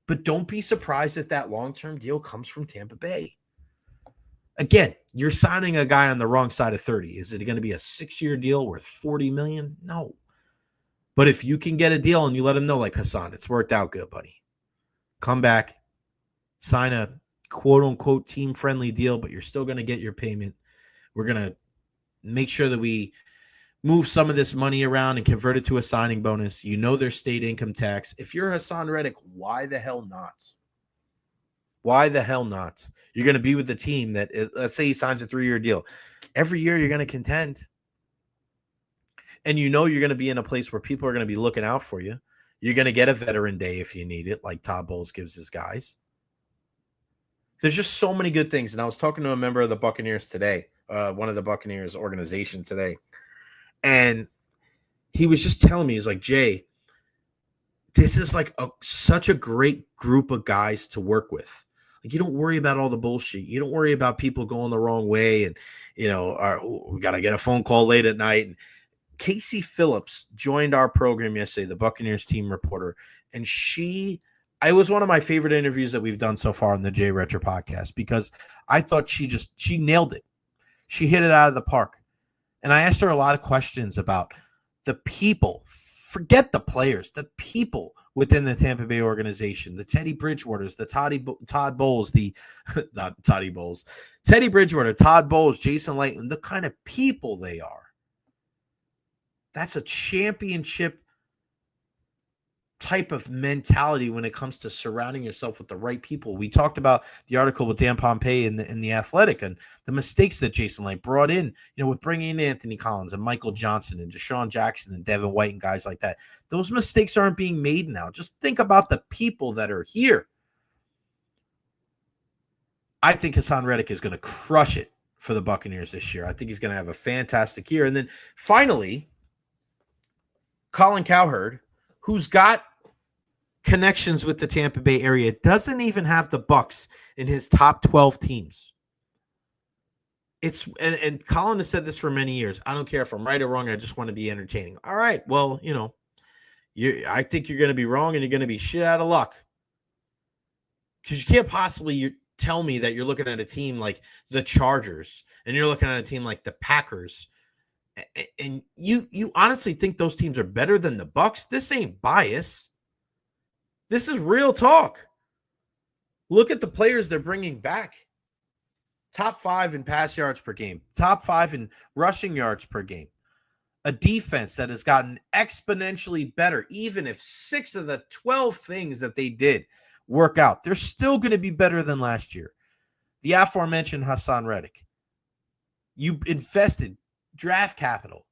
But don't be surprised if that long-term deal comes from Tampa Bay. Again, you're signing a guy on the wrong side of 30. Is it going to be a 6-year deal worth $40 million? No. But if you can get a deal and you let him know, like, Hassan, it's worked out good, buddy. Come back, sign a quote-unquote team-friendly deal, but you're still going to get your payment. We're going to make sure that we move some of this money around and convert it to a signing bonus. You know there's state income tax. If you're Hassan Reddick, why the hell not? Why the hell not? You're going to be with the team that, let's say he signs a 3-year deal. Every year you're going to contend. And you know you're going to be in a place where people are going to be looking out for you. You're going to get a veteran day if you need it, like Todd Bowles gives his guys. There's just so many good things. And I was talking to a member of the Buccaneers today, one of the Buccaneers organization today. And he was just telling me, he's like, Jay, this is like such a great group of guys to work with. Like, you don't worry about all the bullshit. You don't worry about people going the wrong way. And, we got to get a phone call late at night. And Casey Phillips joined our program yesterday, the Buccaneers team reporter. And it was one of my favorite interviews that we've done so far on the Jay Recher podcast, because I thought she nailed it. She hit it out of the park. And I asked her a lot of questions about the people. Forget the players, the people within the Tampa Bay organization, the Teddy Bridgewaters, the Todd Bowles, not Toddy Bowles, Teddy Bridgewater, Todd Bowles, Jason Lichtman, the kind of people they are. That's a championship type of mentality when it comes to surrounding yourself with the right people. We talked about the article with Dan Pompei in the Athletic and the mistakes that Jason Licht brought in, with bringing in Anthony Collins and Michael Johnson and Deshaun Jackson and Devin White and guys like that. Those mistakes aren't being made now. Just think about the people that are here. I think Hassan Reddick is going to crush it for the Buccaneers this year. I think he's going to have a fantastic year. And then finally, Colin Cowherd, who's got connections with the Tampa Bay area, doesn't even have the Bucs in his top 12 teams. And Colin has said this for many years. I don't care if I'm right or wrong. I just want to be entertaining. All right, well, I think you're going to be wrong and you're going to be shit out of luck, because you can't possibly tell me that you're looking at a team like the Chargers and you're looking at a team like the Packers, and you honestly think those teams are better than the Bucs. This ain't bias. This is real talk. Look at the players they're bringing back. Top 5 in pass yards per game. Top 5 in rushing yards per game. A defense that has gotten exponentially better. Even if 6 of the 12 things that they did work out, they're still going to be better than last year. The aforementioned Hassan Reddick. You invested draft capital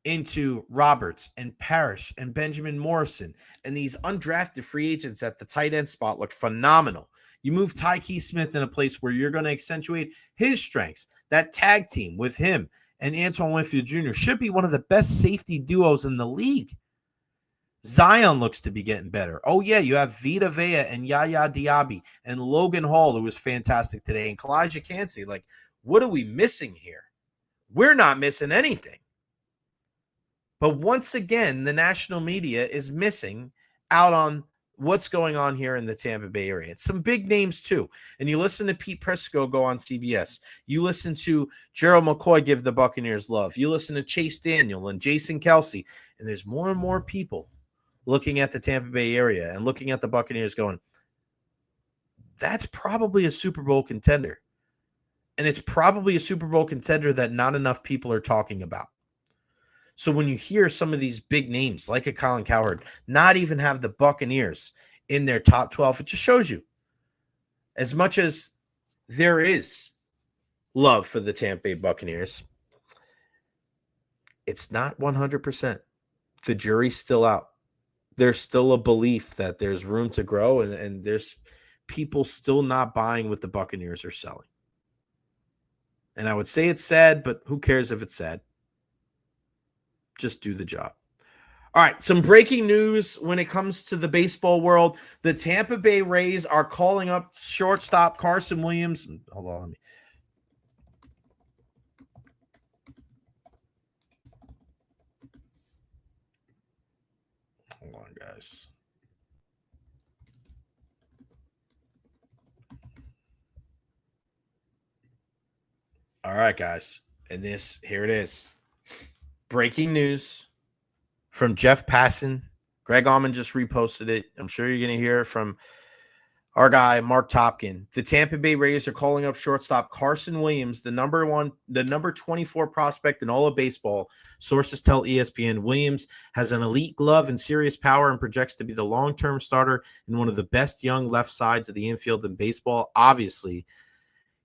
into Roberts and Parrish and Benjamin Morrison, and these undrafted free agents at the tight end spot look phenomenal. You move Tyke Smith in a place where you're going to accentuate his strengths. That tag team with him and Antoine Winfield Jr. should be one of the best safety duos in the league. Zion looks to be getting better. Oh, yeah, you have Vita Vea and Yaya Diaby and Logan Hall, who was fantastic today, and Kalijah Kancey. Like, what are we missing here? We're not missing anything. But once again, the national media is missing out on what's going on here in the Tampa Bay area. It's some big names, too. And you listen to Pete Prisco go on CBS. You listen to Gerald McCoy give the Buccaneers love. You listen to Chase Daniel and Jason Kelsey. And there's more and more people looking at the Tampa Bay area and looking at the Buccaneers going, that's probably a Super Bowl contender. And it's probably a Super Bowl contender that not enough people are talking about. So when you hear some of these big names like a Colin Cowherd not even have the Buccaneers in their top 12, it just shows you, as much as there is love for the Tampa Bay Buccaneers, it's not 100%. The jury's still out. There's still a belief that there's room to grow, and there's people still not buying what the Buccaneers are selling. And I would say it's sad, but who cares if it's sad? Just do the job. All right, some breaking news when it comes to the baseball world. The Tampa Bay Rays are calling up shortstop Carson Williams. Hold on, let me. Hold on, guys. All right, guys. And here it is. Breaking news from Jeff Passan. Greg Allman just reposted it. I'm sure you're going to hear from our guy, Mark Topkin. The Tampa Bay Rays are calling up shortstop Carson Williams, the number 24 prospect in all of baseball. Sources tell ESPN Williams has an elite glove and serious power and projects to be the long-term starter in one of the best young left sides of the infield in baseball. Obviously,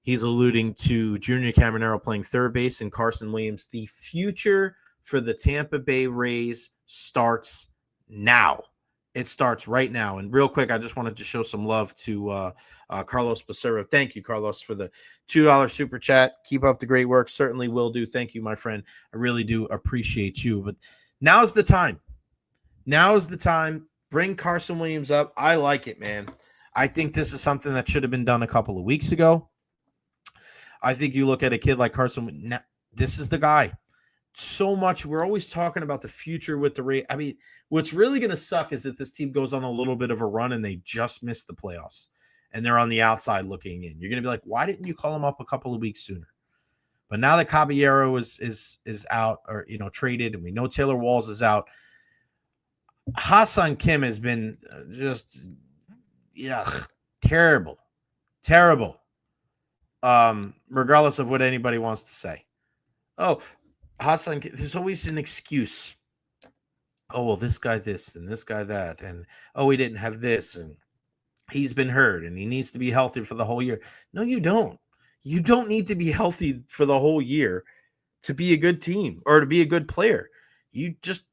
he's alluding to Junior Caminero playing third base and Carson Williams. The future for the Tampa Bay Rays starts now. It starts right now. And real quick, I just wanted to show some love to Carlos Becerra. Thank you, Carlos, for the $2 super chat. Keep up the great work. Certainly will do. Thank you, my friend. I really do appreciate you. But Now's the time. Now's the time. Bring Carson Williams up. I like it, man. I think this is something that should have been done a couple of weeks ago. I think you look at a kid like Carson. This is the guy. So much. We're always talking about the future with the rate. I mean, what's really going to suck is if this team goes on a little bit of a run and they just miss the playoffs and they're on the outside looking in. You're going to be like, why didn't you call him up a couple of weeks sooner? But now that Caballero is out or, traded, and we know Taylor Walls is out, Hassan Kim has been just terrible. Regardless of what anybody wants to say. Oh, Hassan, there's always an excuse. Oh, well, this guy this and this guy that, and oh, he didn't have this, and he's been hurt, and he needs to be healthy for the whole year. No, you don't. You don't need to be healthy for the whole year to be a good team or to be a good player.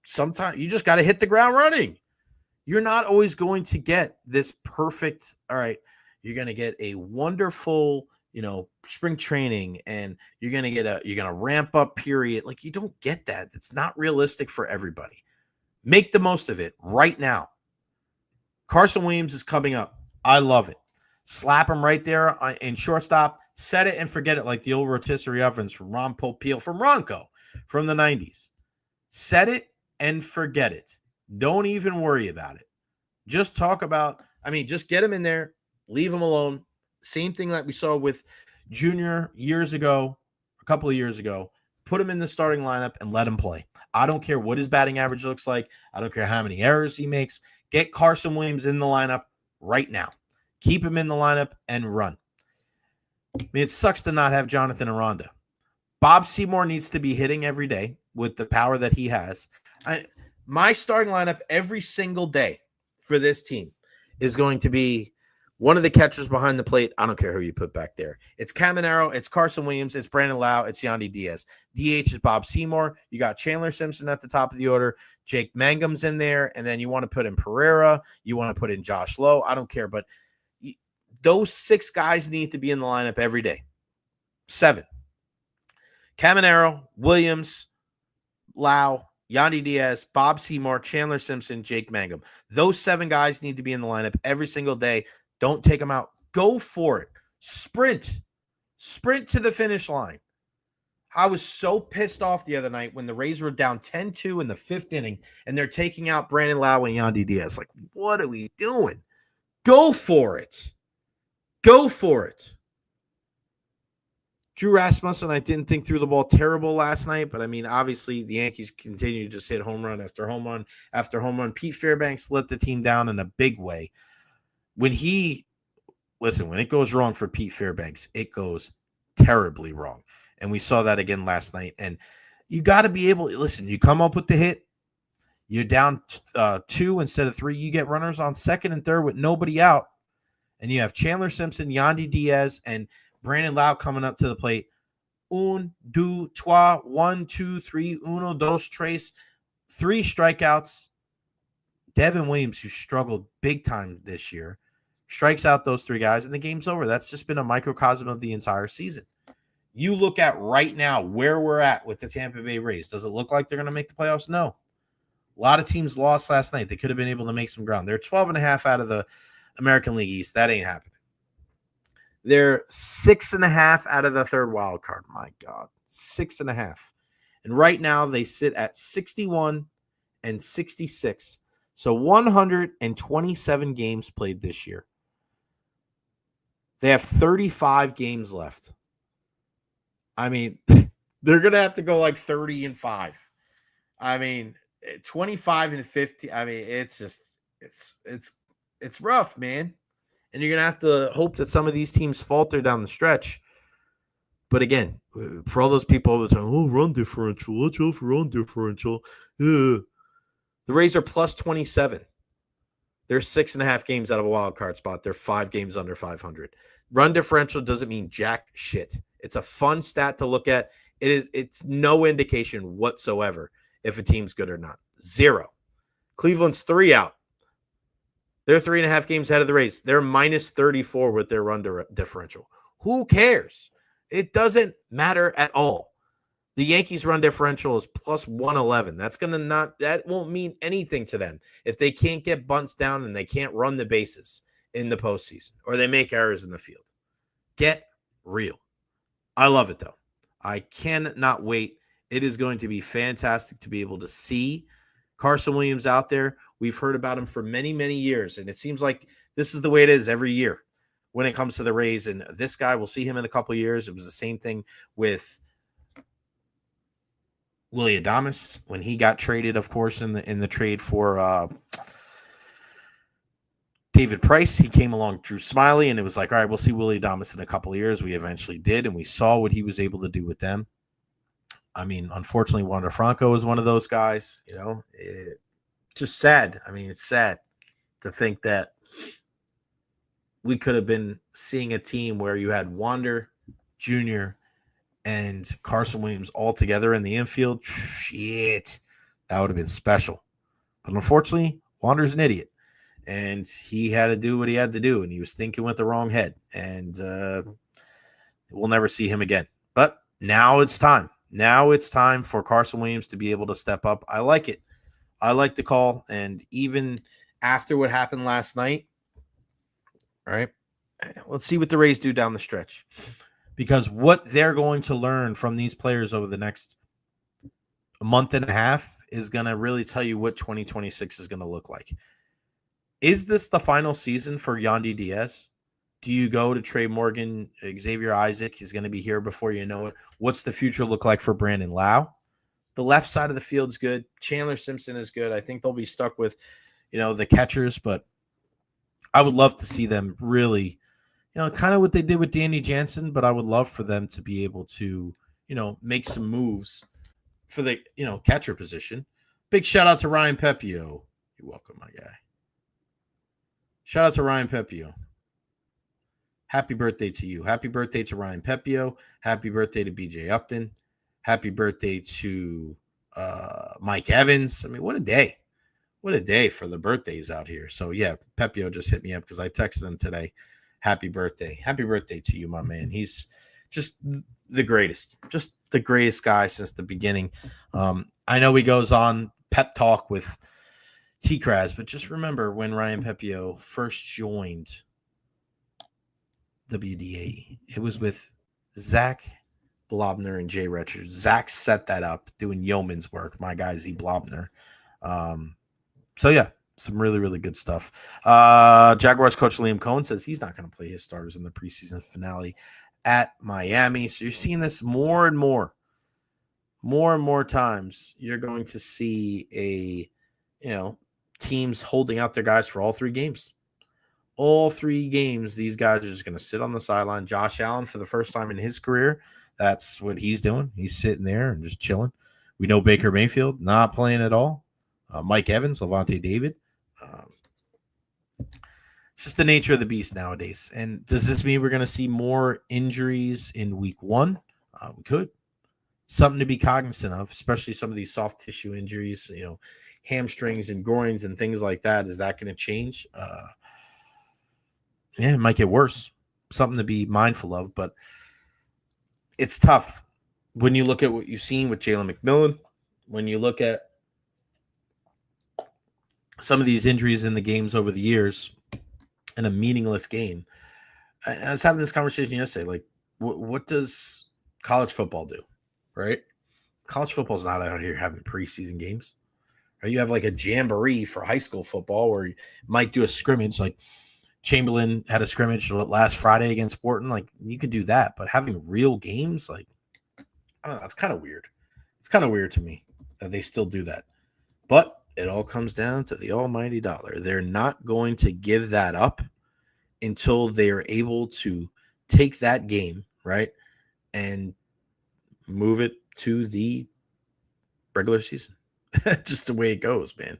Sometimes you just got to hit the ground running. You're not always going to get this perfect. All right, you're going to get a wonderful, spring training, and you're going to ramp up period. Like, you don't get that. It's not realistic for everybody. Make the most of it right now. Carson Williams is coming up. I love it. Slap him right there in shortstop. Set it and forget it, like the old rotisserie ovens from Ron Popeil from Ronco from the 90s. Set it and forget it. Don't even worry about it. Just just get him in there, leave him alone. Same thing like we saw with Junior a couple of years ago. Put him in the starting lineup and let him play. I don't care what his batting average looks like. I don't care how many errors he makes. Get Carson Williams in the lineup right now. Keep him in the lineup and run. I mean, it sucks to not have Jonathan Aranda. Bob Seymour needs to be hitting every day with the power that he has. My starting lineup every single day for this team is going to be one of the catchers behind the plate. I don't care who you put back there. It's Caminero, it's Carson Williams, it's Brandon Lau, it's Yandy Diaz. DH is Bob Seymour. You got Chandler Simpson at the top of the order. Jake Mangum's in there, and then you want to put in Pereira. You want to put in Josh Lowe. I don't care, but those 6 guys need to be in the lineup every day. 7. Caminero, Williams, Lau, Yandy Diaz, Bob Seymour, Chandler Simpson, Jake Mangum. Those 7 guys need to be in the lineup every single day. Don't take them out. Go for it. Sprint to the finish line. I was so pissed off the other night when the Rays were down 10-2 in the 5th inning, and they're taking out Brandon Lau and Yandy Diaz. Like, what are we doing? Go for it. Go for it. Drew Rasmussen, I didn't think threw the ball terrible last night, but I mean, obviously the Yankees continue to just hit home run after home run after home run. Pete Fairbanks let the team down in a big way. When it goes wrong for Pete Fairbanks, it goes terribly wrong. And we saw that again last night. And you got to be able to listen. You come up with the hit, you're down 2 instead of 3. You get runners on second and third with nobody out. And you have Chandler Simpson, Yandy Diaz, and Brandon Lau coming up to the plate. 1, 2, 3, 1, 2, 3, 1, 2, 3. 3 strikeouts. Devin Williams, who struggled big time this year, strikes out those 3 guys, and the game's over. That's just been a microcosm of the entire season. You look at right now where we're at with the Tampa Bay Rays. Does it look like they're going to make the playoffs? No. A lot of teams lost last night. They could have been able to make some ground. They're 12.5 out of the American League East. That ain't happening. They're 6.5 out of the 3rd wild card. My God, 6.5. And right now they sit at 61 and 66. So 127 games played this year. They have 35 games left. I mean, they're going to have to go like 30-5. I mean, 25-50. I mean, it's just, it's rough, man. And you're going to have to hope that some of these teams falter down the stretch. But again, for all those people all the time, oh, run differential. Watch out for run differential. The Rays are plus 27. They're 6.5 games out of a wild card spot. They're 5 games under 500. Run differential doesn't mean jack shit. It's a fun stat to look at. It's no indication whatsoever if a team's good or not. 0. Cleveland's 3 out. They're 3.5 games ahead of the Rays. They're minus 34 with their run differential. Who cares? It doesn't matter at all. The Yankees run differential is plus 111. That won't mean anything to them if they can't get bunts down and they can't run the bases in the postseason or they make errors in the field. Get real. I love it though. I cannot wait. It is going to be fantastic to be able to see Carson Williams out there. We've heard about him for many, many years, and it seems like this is the way it is every year when it comes to the Rays. And this guy, we'll see him in a couple of years. It was the same thing with Willie Adames when he got traded, of course, in the trade for David Price. He came along, Drew Smiley, and it was like, all right, we'll see Willie Adames in a couple of years. We eventually did, and we saw what he was able to do with them. I mean, unfortunately, Wander Franco is one of those guys. You know, just sad. I mean, it's sad to think that we could have been seeing a team where you had Wander Jr. and Carson Williams all together in the infield. Shit, that would have been special. But unfortunately, Wander's an idiot, and he had to do what he had to do, and he was thinking with the wrong head, and we'll never see him again. But now it's time. Now it's time for Carson Williams to be able to step up. I like it. I like the call. And even after what happened last night, all right, let's see what the Rays do down the stretch. Because what they're going to learn from these players over the next month and a half is going to really tell you what 2026 is going to look like. Is this the final season for Yandy Diaz? Do you go to Trey Morgan, Xavier Isaac? He's going to be here before you know it. What's the future look like for Brandon Lau? The left side of the field's good. Chandler Simpson is good. I think they'll be stuck with, the catchers, but I would love to see them really, kind of what they did with Danny Jansen, but I would love for them to be able to, make some moves for the, catcher position. Big shout out to Ryan Pepio. You're welcome, my guy. Shout out to Ryan Pepio. Happy birthday to you. Happy birthday to Ryan Pepio. Happy birthday to BJ Upton. Happy birthday to Mike Evans. I mean, what a day. What a day for the birthdays out here. So, yeah, Pepio just hit me up because I texted him today. Happy birthday. Happy birthday to you, my man. He's just the greatest. Just the greatest guy since the beginning. I know he goes on pep talk with T-Kraz, but just remember when Ryan Pepio first joined WDA, it was with Zach Blobner and Jay Recher. Zach set that up doing yeoman's work. My guy, Z Blobner. So, yeah, some really, really good stuff. Jaguars coach Liam Cohen says he's not going to play his starters in the preseason finale at Miami. So you're seeing this more and more times. You're going to see teams holding out their guys for all three games. All three games, these guys are just going to sit on the sideline. Josh Allen, for the first time in his career, that's what he's doing. He's sitting there and just chilling. We know Baker Mayfield not playing at all. Mike Evans, Levante David. It's just the nature of the beast nowadays. And does this mean we're going to see more injuries in week one? We could. Something to be cognizant of, especially some of these soft tissue injuries, hamstrings and groins and things like that. Is that going to change? It might get worse. Something to be mindful of, but it's tough when you look at what you've seen with Jalen McMillan, when you look at some of these injuries in the games over the years in a meaningless game. I was having this conversation yesterday, like, what does college football do, right? College football is not out here having preseason games. Right? You have like a jamboree for high school football where you might do a scrimmage, like Chamberlain had a scrimmage last Friday against Wharton. Like, you could do that, but having real games, like, I don't know, that's kind of weird. It's kind of weird to me that they still do that. But it all comes down to the almighty dollar. They're not going to give that up until they are able to take that game, right, and move it to the regular season. Just the way it goes, man.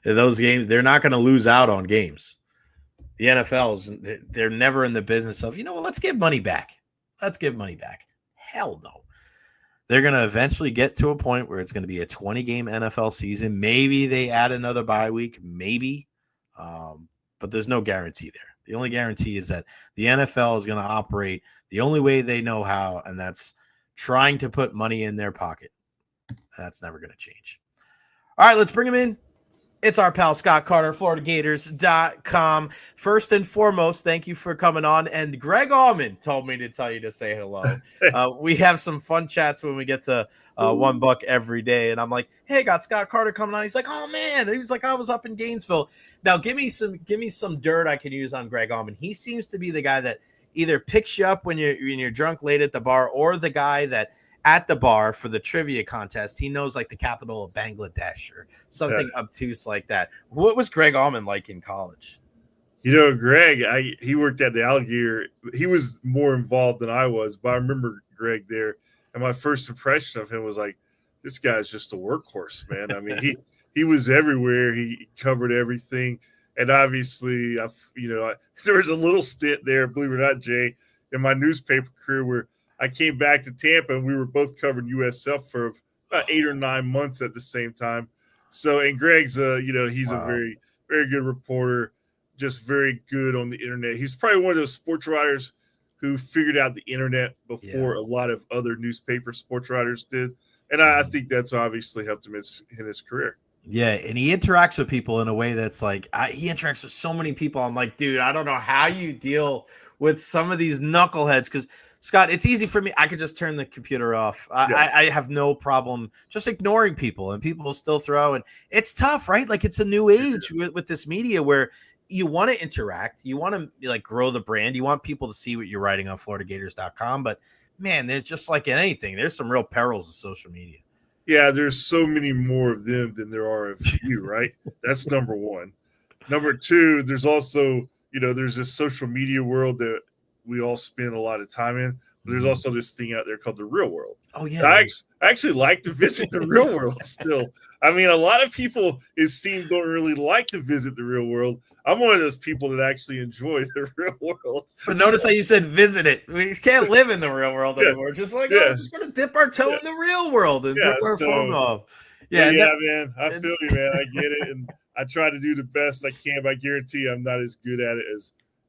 Those games, they're not going to lose out on games. The NFL's, they're never in the business of, let's give money back. Let's give money back. Hell no. They're going to eventually get to a point where it's going to be a 20-game NFL season. Maybe they add another bye week, maybe. But there's no guarantee there. The only guarantee is that the NFL is going to operate the only way they know how, and that's trying to put money in their pocket. That's never going to change. All right, let's bring him in. It's our pal Scott Carter, FloridaGators.com. First and foremost, thank you for coming on. And Greg Allman told me to tell you to say hello. We have some fun chats when we get to $1 every day. And I'm like, hey, got Scott Carter coming on. He's like, oh man. He was like, I was up in Gainesville. Now give me some dirt I can use on Greg Allman. He seems to be the guy that either picks you up when you're drunk late at the bar, or the guy that at the bar for the trivia contest, he knows like the capital of Bangladesh or something obtuse like that. What was Greg Allman like in college? You know, Greg, he worked at the Alligator. He was more involved than I was, but I remember Greg there. And my first impression of him was like, this guy's just a workhorse, man. I mean, he was everywhere. He covered everything. And obviously, there was a little stint there, believe it or not, Jay, in my newspaper career where I came back to Tampa and we were both covering USF for about 8 or 9 months at the same time. So, and Greg's, he's a very, very good reporter, just very good on the internet. He's probably one of those sports writers who figured out the internet before a lot of other newspaper sports writers did. And I think that's obviously helped him in his career. Yeah, and he interacts with people in a way that's like, he interacts with so many people. I'm like, dude, I don't know how you deal with some of these knuckleheads, because Scott, it's easy for me. I could just turn the computer off. I have no problem just ignoring people, and people will still throw. And it's tough, right? Like, it's a new age with this media where you want to interact. You want to like grow the brand. You want people to see what you're writing on FloridaGators.com. But man, there's just like anything. There's some real perils of social media. Yeah, there's so many more of them than there are of you, right? That's number one. Number two, there's also, there's this social media world that we all spend a lot of time in. But there's also this thing out there called the real world. Oh, yeah. I actually like to visit the real world still. I mean, a lot of people, it seems, don't really like to visit the real world. I'm one of those people that actually enjoy the real world. But notice how you said visit it. We can't live in the real world anymore. Just like, I'm just going to dip our toe in the real world and dip our phone off. Yeah, man. I feel you, man. I get it. And I try to do the best I can, but I guarantee you I'm not as good at it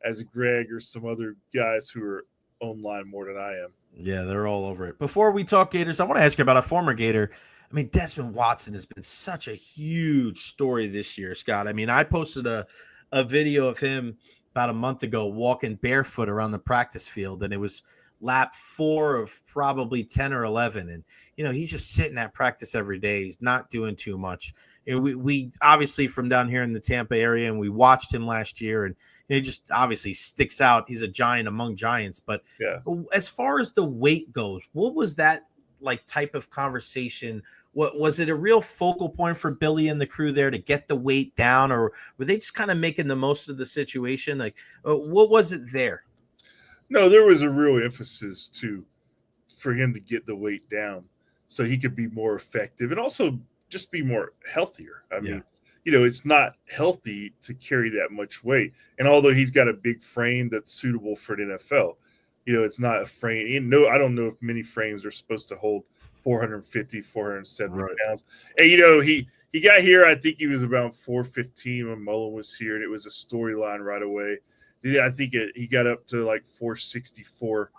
as Greg or some other guys who are online more than I am. Yeah, they're all over it. Before we talk Gators, I want to ask you about a former Gator. I mean, Desmond Watson has been such a huge story this year, Scott. I mean, I posted a video of him about a month ago walking barefoot around the practice field, and it was lap 4 of probably 10 or 11. And, he's just sitting at practice every day. He's not doing too much. We obviously from down here in the Tampa area, and we watched him last year, and he just obviously sticks out. He's a giant among giants. But as far as the weight goes, what was that like type of conversation? What was it, a real focal point for Billy and the crew there to get the weight down, or were they just kind of making the most of the situation? Like, what was it there? No, there was a real emphasis for him to get the weight down so he could be more effective and also just be more healthier. I mean, it's not healthy to carry that much weight. And although he's got a big frame that's suitable for the NFL, it's not a frame. I don't know if many frames are supposed to hold 450, 470 pounds. And, he got here, I think he was about 415 when Mullen was here, and it was a storyline right away. I think he got up to like 464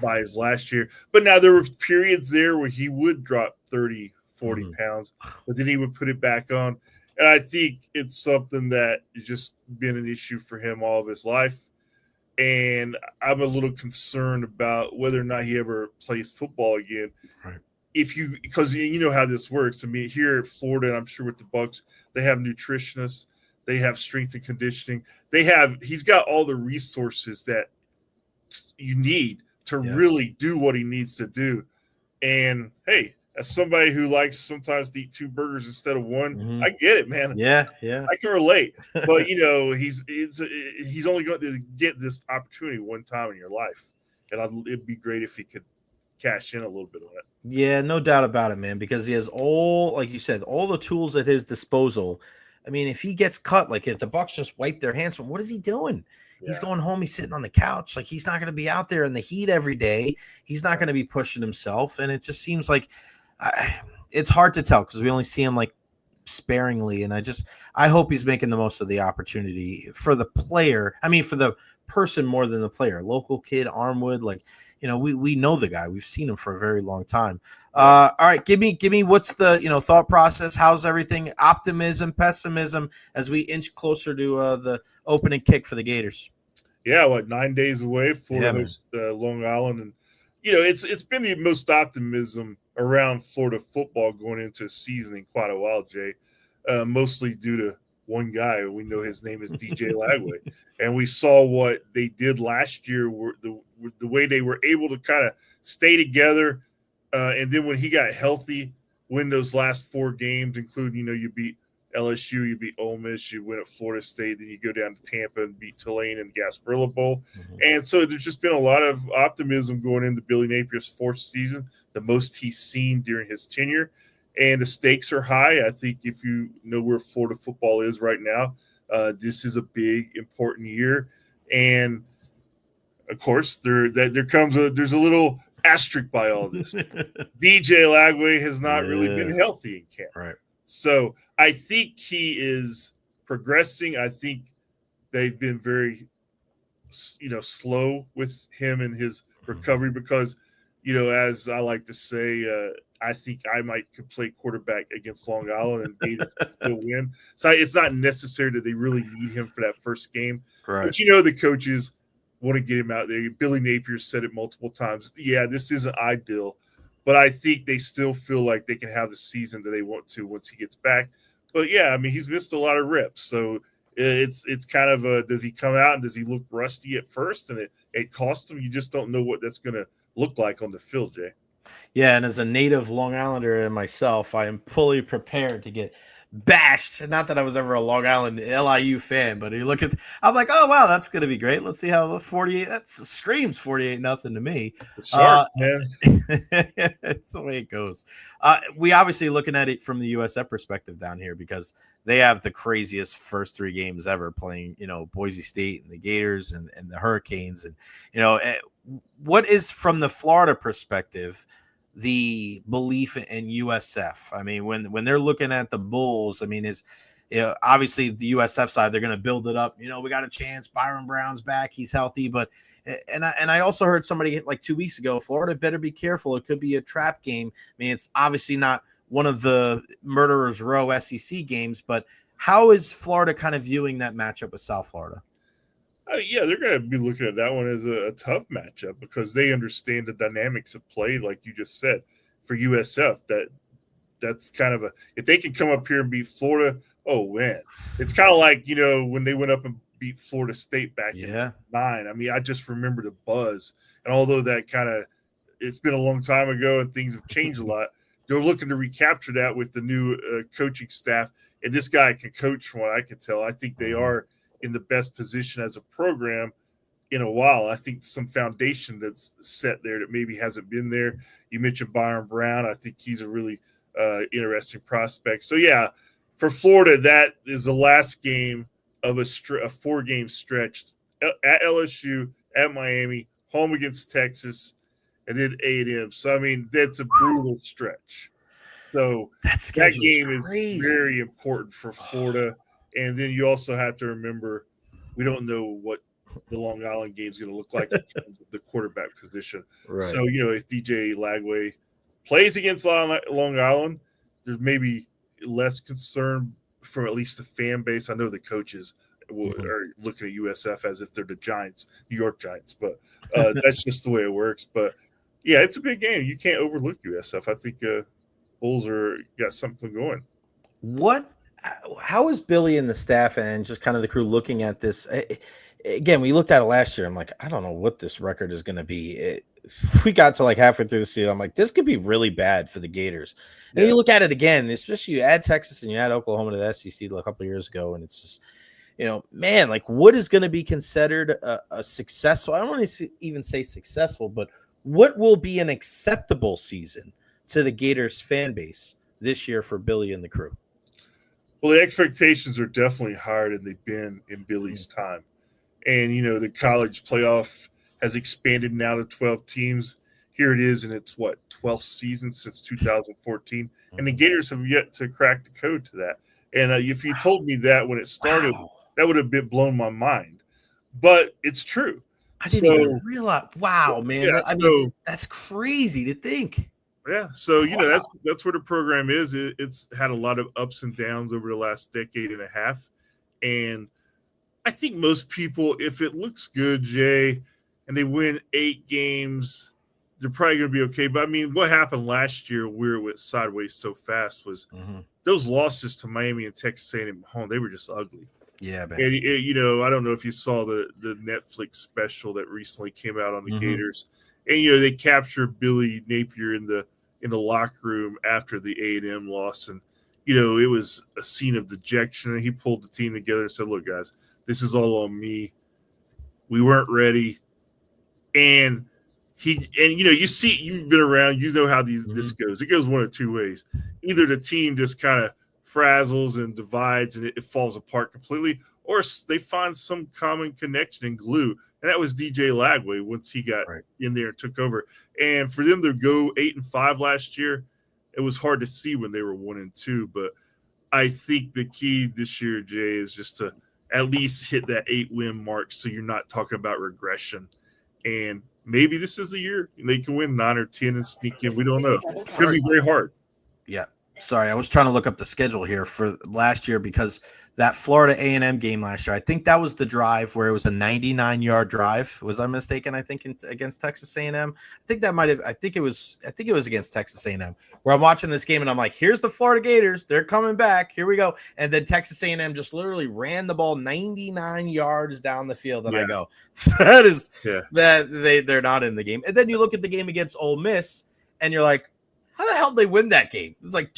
by his last year. But now there were periods there where he would drop 30, 40 pounds, but then he would put it back on. And I think it's something that has just been an issue for him all of his life. And I'm a little concerned about whether or not he ever plays football again. Right. Because you know how this works. I mean, here at Florida, and I'm sure with the Bucs, they have nutritionists, they have strength and conditioning. He's got all the resources that you need to really do what he needs to do. And hey, as somebody who likes sometimes to eat 2 burgers instead of 1, I get it, man. Yeah. I can relate. But he's only going to get this opportunity one time in your life, and it'd be great if he could cash in a little bit on it. Yeah, no doubt about it, man, because he has all, like you said, all the tools at his disposal. I mean, if he gets cut, like if the Bucs just wipe their hands from him, what is he doing? Yeah. He's going home. He's sitting on the couch. Like, he's not going to be out there in the heat every day. He's not going to be pushing himself. And it just seems like it's hard to tell because we only see him like sparingly. And I hope he's making the most of the opportunity for the player. I mean, for the person more than the player. Local kid, Armwood, like, we know the guy. We've seen him for a very long time. All right, give me what's the thought process? How's everything? Optimism, pessimism as we inch closer to the opening kick for the Gators. Yeah, 9 days away, Florida hosts Long Island, and it's been the most optimism around Florida football going into a season in quite a while, Jay. Mostly due to one guy. We know his name is DJ Lagway, and we saw what they did last year. The way they were able to kind of stay together, and then when he got healthy, win those last 4 games, including you beat LSU, you beat Ole Miss, you win at Florida State, then you go down to Tampa and beat Tulane in the Gasparilla Bowl. Mm-hmm. And so there's just been a lot of optimism going into Billy Napier's 4th season, the most he's seen during his tenure. And the stakes are high. I think if you know where Florida football is right now, this is a big, important year. And, of course, there's a little asterisk by all this. DJ Lagway has not really been healthy in camp. Right. So I think he is progressing. I think they've been very, slow with him and his recovery because, as I like to say, I think I could play quarterback against Long Island and Gators could still win. So it's not necessary that they really need him for that first game. Right. But the coaches want to get him out there. Billy Napier said it multiple times. Yeah, this isn't ideal, but I think they still feel like they can have the season that they want to once he gets back. But yeah, I mean, he's missed a lot of reps, so it's kind of does he come out and does he look rusty at first, and it costs him? You just don't know what that's going to look like on the field, Jay. Yeah, and as a native Long Islander and myself, I am fully prepared to get bashed. Not that I was ever a Long Island LIU fan, but you look at, I'm like, oh wow, that's going to be great. Let's see how the 48. That screams 48-0 to me. Sharp, man. It's the way it goes. We obviously looking at it from the USF perspective down here because they have the craziest first 3 games ever playing, Boise State and the Gators and the Hurricanes, and what is from the Florida perspective the belief in USF? I mean, when they're looking at the Bulls, I mean, obviously the USF side, they're going to build it up. We got a chance. Byron Brown's back. He's healthy. But I also heard somebody like 2 weeks ago, Florida better be careful. It could be a trap game. I mean, it's obviously not one of the Murderers Row SEC games, but how is Florida kind of viewing that matchup with South Florida? Yeah, they're going to be looking at that one as a tough matchup because they understand the dynamics of play, like you just said, for USF. That's kind of if they can come up here and beat Florida, oh man, it's kind of like when they went up and beat Florida State back in 9. I mean, I just remember the buzz, and although that it's been a long time ago and things have changed a lot, they're looking to recapture that with the new coaching staff, and this guy can coach from what I can tell. I think they are in the best position as a program in a while. I think some foundation that's set there that maybe hasn't been there. You mentioned Byron Brown. I think he's a really interesting prospect. So, yeah, for Florida, that is the last game of a 4-game stretch at LSU, at Miami, home against Texas, and then A&M. So, I mean, that's a brutal stretch. So that game is very important for Florida. And then you also have to remember, we don't know what the Long Island game is going to look like in terms of the quarterback position. Right. So, if DJ Lagway plays against Long Island, there's maybe less concern from at least the fan base. I know the coaches are looking at USF as if they're the Giants, New York Giants, but that's just the way it works. But, yeah, it's a big game. You can't overlook USF. I think Bulls got something going. How is Billy and the staff and just kind of the crew looking at this? Again, we looked at it last year. I'm like, I don't know what this record is going to be. We got to like halfway through the season. I'm like, this could be really bad for the Gators. And you look at it again, especially you add Texas and you add Oklahoma to the SEC a couple of years ago, and it's just, man, like what is going to be considered a successful? I don't want to even say successful, but what will be an acceptable season to the Gators fan base this year for Billy and the crew? Well, the expectations are definitely higher than they've been in Billy's time. And, the college playoff has expanded now to 12 teams. Here it is in its, 12th season since 2014. And the Gators have yet to crack the code to that. And if you told me that when it started, that would have blown my mind. but it's true. I didn't even realize. Wow, man. Yeah, I mean, that's crazy to think. Yeah. So, you know, Wow. that's where the program is. It's had a lot of ups and downs over the last decade and a half. And I think most people, if it looks good, Jay, and they win 8 games, they're probably going to be okay. But I mean, what happened last year where it went sideways so fast was those losses to Miami and Texas A&M home. They were just ugly. Yeah, man. And, you know, I don't know if you saw the Netflix special that recently came out on the Gators, and you know they captured Billy Napier in the locker room after the A&M loss, and you know it was a scene of dejection. And he pulled the team together and said, "Look, guys, this is all on me. We weren't ready." And you know, you've been around, you know how this goes. It goes one of two ways: either the team just kind of frazzles and divides and it falls apart completely, or they find some common connection and glue. And that was DJ Lagway once he got in there and took over. And for them to go 8-5 last year, it was hard to see when they were 1-2. But I think the key this year, Jay, is just to at least hit that 8-win mark so you're not talking about regression. And maybe this is the year they can win 9 or 10 and sneak in. We don't know. It's going to be very hard. Yeah. Sorry, I was trying to look up the schedule here for last year because that Florida A&M game last year, I think that was the drive where it was a 99-yard drive. Was I mistaken? I think against Texas A&M. I think it was against Texas A&M where I'm watching this game and I'm like, here's the Florida Gators. They're coming back. Here we go. And then Texas A&M just literally ran the ball 99 yards down the field. And I go, they're not in the game. And then you look at the game against Ole Miss and you're like, how the hell did they win that game? It was like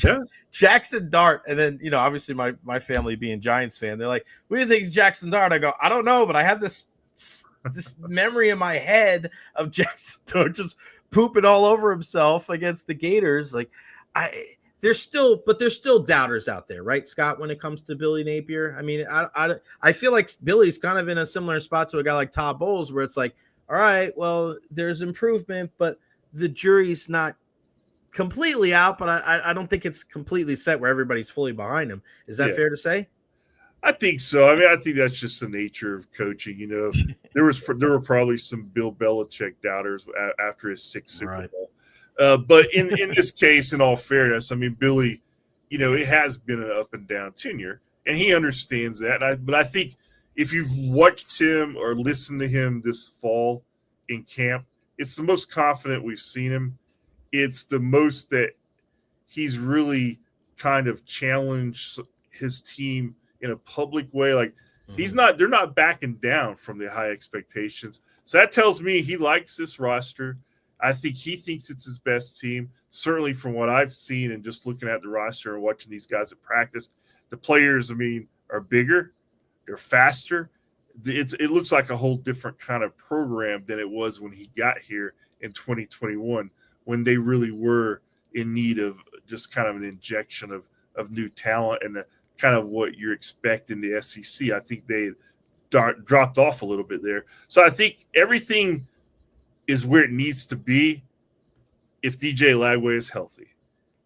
Jackson Dart. And then, you know, obviously my family being Giants fan, they're like, what do you think of Jackson Dart? I go, I don't know, but I have this memory in my head of Jackson Dart just pooping all over himself against the Gators. Like there's still doubters out there, right, Scott, when it comes to Billy Napier? I mean, I feel like Billy's kind of in a similar spot to a guy like Todd Bowles where it's like, all right, well, there's improvement, but the jury's not completely out, but I don't think it's completely set where everybody's fully behind him. Is that fair to say? I think so. I mean, I think that's just the nature of coaching. You know, there were probably some Bill Belichick doubters after his 6th Super Bowl. But in this case, in all fairness, I mean, Billy, you know, it has been an up and down tenure, and he understands that. But I think if you've watched him or listened to him this fall in camp, it's the most confident we've seen him. It's the most that he's really kind of challenged his team in a public way. Like they're not backing down from the high expectations. So that tells me he likes this roster. I think he thinks it's his best team. Certainly from what I've seen and just looking at the roster and watching these guys at practice, the players, I mean, are bigger, they're faster. It looks like a whole different kind of program than it was when he got here in 2021. When they really were in need of just kind of an injection of new talent and kind of what you're expecting the SEC. I think they dropped off a little bit there. So I think everything is where it needs to be if DJ Lagway is healthy.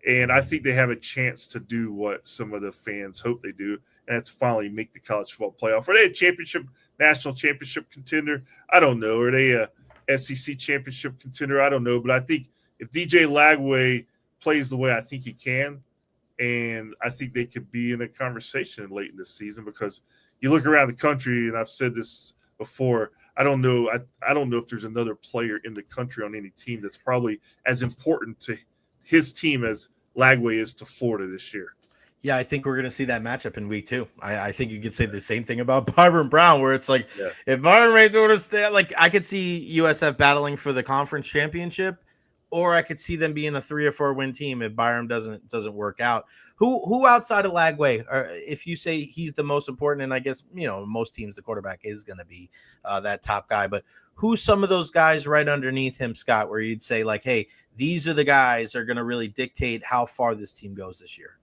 And I think they have a chance to do what some of the fans hope they do, and that's finally make the college football playoff. Are they a national championship contender? I don't know. Are they a SEC championship contender? I don't know. But I think if DJ Lagway plays the way I think he can, and I think they could be in a conversation late in this season, because you look around the country, and I've said this before, I don't know if there's another player in the country on any team that's probably as important to his team as Lagway is to Florida this year. Yeah, I think we're going to see that matchup in week 2. I think you could say the same thing about Byron Brown, where it's like, if Byron Ray would have stayed, like I could see USF battling for the conference championship, or I could see them being a 3 or 4 win team if Byron doesn't work out. Who outside of Lagway, or if you say he's the most important, and I guess, you know, most teams the quarterback is going to be that top guy, but who's some of those guys right underneath him, Scott, where you'd say like, hey, these are the guys that are going to really dictate how far this team goes this year?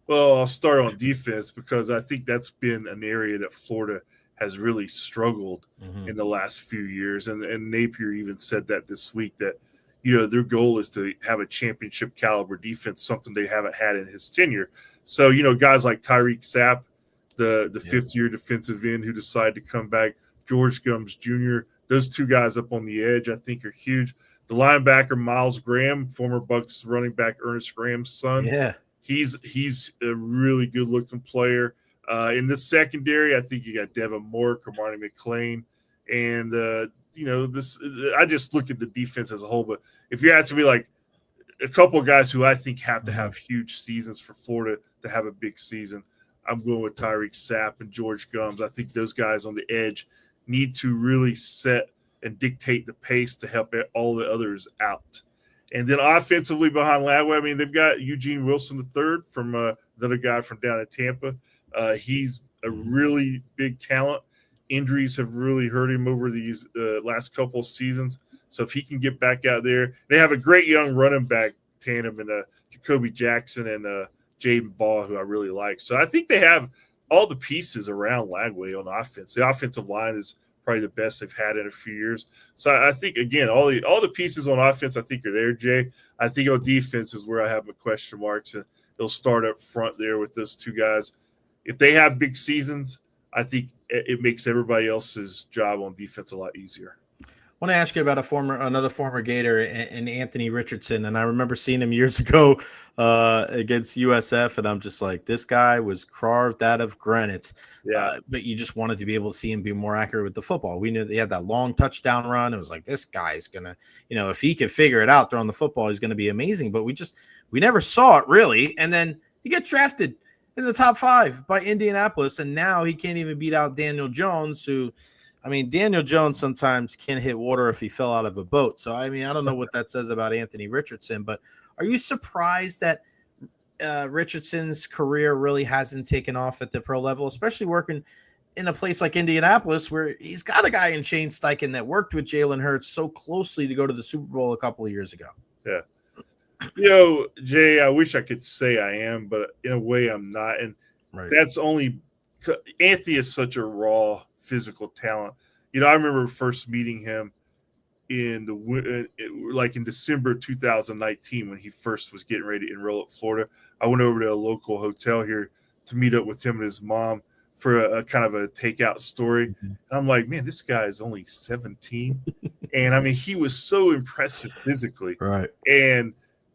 Well, I'll start on defense, because I think that's been an area that Florida has really struggled in the last few years. And Napier even said that this week, that, you know, their goal is to have a championship caliber defense, something they haven't had in his tenure. So, you know, guys like Tyreek Sapp, the fifth-year defensive end who decided to come back, George Gums Jr. Those two guys up on the edge, I think, are huge. The linebacker, Miles Graham, former Bucs running back Ernest Graham's son. Yeah. He's a really good-looking player. In the secondary, I think you got Devin Moore, Kamani McLean, and I just look at the defense as a whole. But if you ask me, like a couple of guys who I think have to have huge seasons for Florida to have a big season, I'm going with Tyreek Sapp and George Gums. I think those guys on the edge need to really set and dictate the pace to help all the others out. And then offensively behind Lagway, I mean, they've got Eugene Wilson III from another guy from down at Tampa. He's a really big talent. Injuries have really hurt him over these last couple of seasons. So if he can get back out there, they have a great young running back tandem in Jacoby Jackson and Jaden Ball, who I really like. So I think they have all the pieces around Lagway on offense. The offensive line is probably the best they've had in a few years. So I think, again, all the pieces on offense I think are there, Jay. I think on defense is where I have my question marks, and they'll start up front there with those two guys. If they have big seasons, I think it makes everybody else's job on defense a lot easier. I want to ask you about another former Gator, and Anthony Richardson. And I remember seeing him years ago against USF, and I'm just like, this guy was carved out of granite. Yeah. But you just wanted to be able to see him be more accurate with the football. We knew they had that long touchdown run. It was like, this guy's gonna, if he could figure it out throwing the football, he's gonna be amazing. But we never saw it really. And then he gets drafted in the top 5 by Indianapolis, and now he can't even beat out Daniel Jones, who. I mean, Daniel Jones sometimes can't hit water if he fell out of a boat. So, I mean, I don't know what that says about Anthony Richardson, but are you surprised that Richardson's career really hasn't taken off at the pro level, especially working in a place like Indianapolis where he's got a guy in Shane Steichen that worked with Jalen Hurts so closely to go to the Super Bowl a couple of years ago? Yeah. Jay, I wish I could say I am, but in a way I'm not. And that's only – Anthony is such a raw – physical talent. I remember first meeting him in December 2019 when he first was getting ready to enroll at Florida. I went over to a local hotel here to meet up with him and his mom for a kind of a takeout story. And I'm like, man, this guy is only 17. And I mean, he was so impressive physically. Right.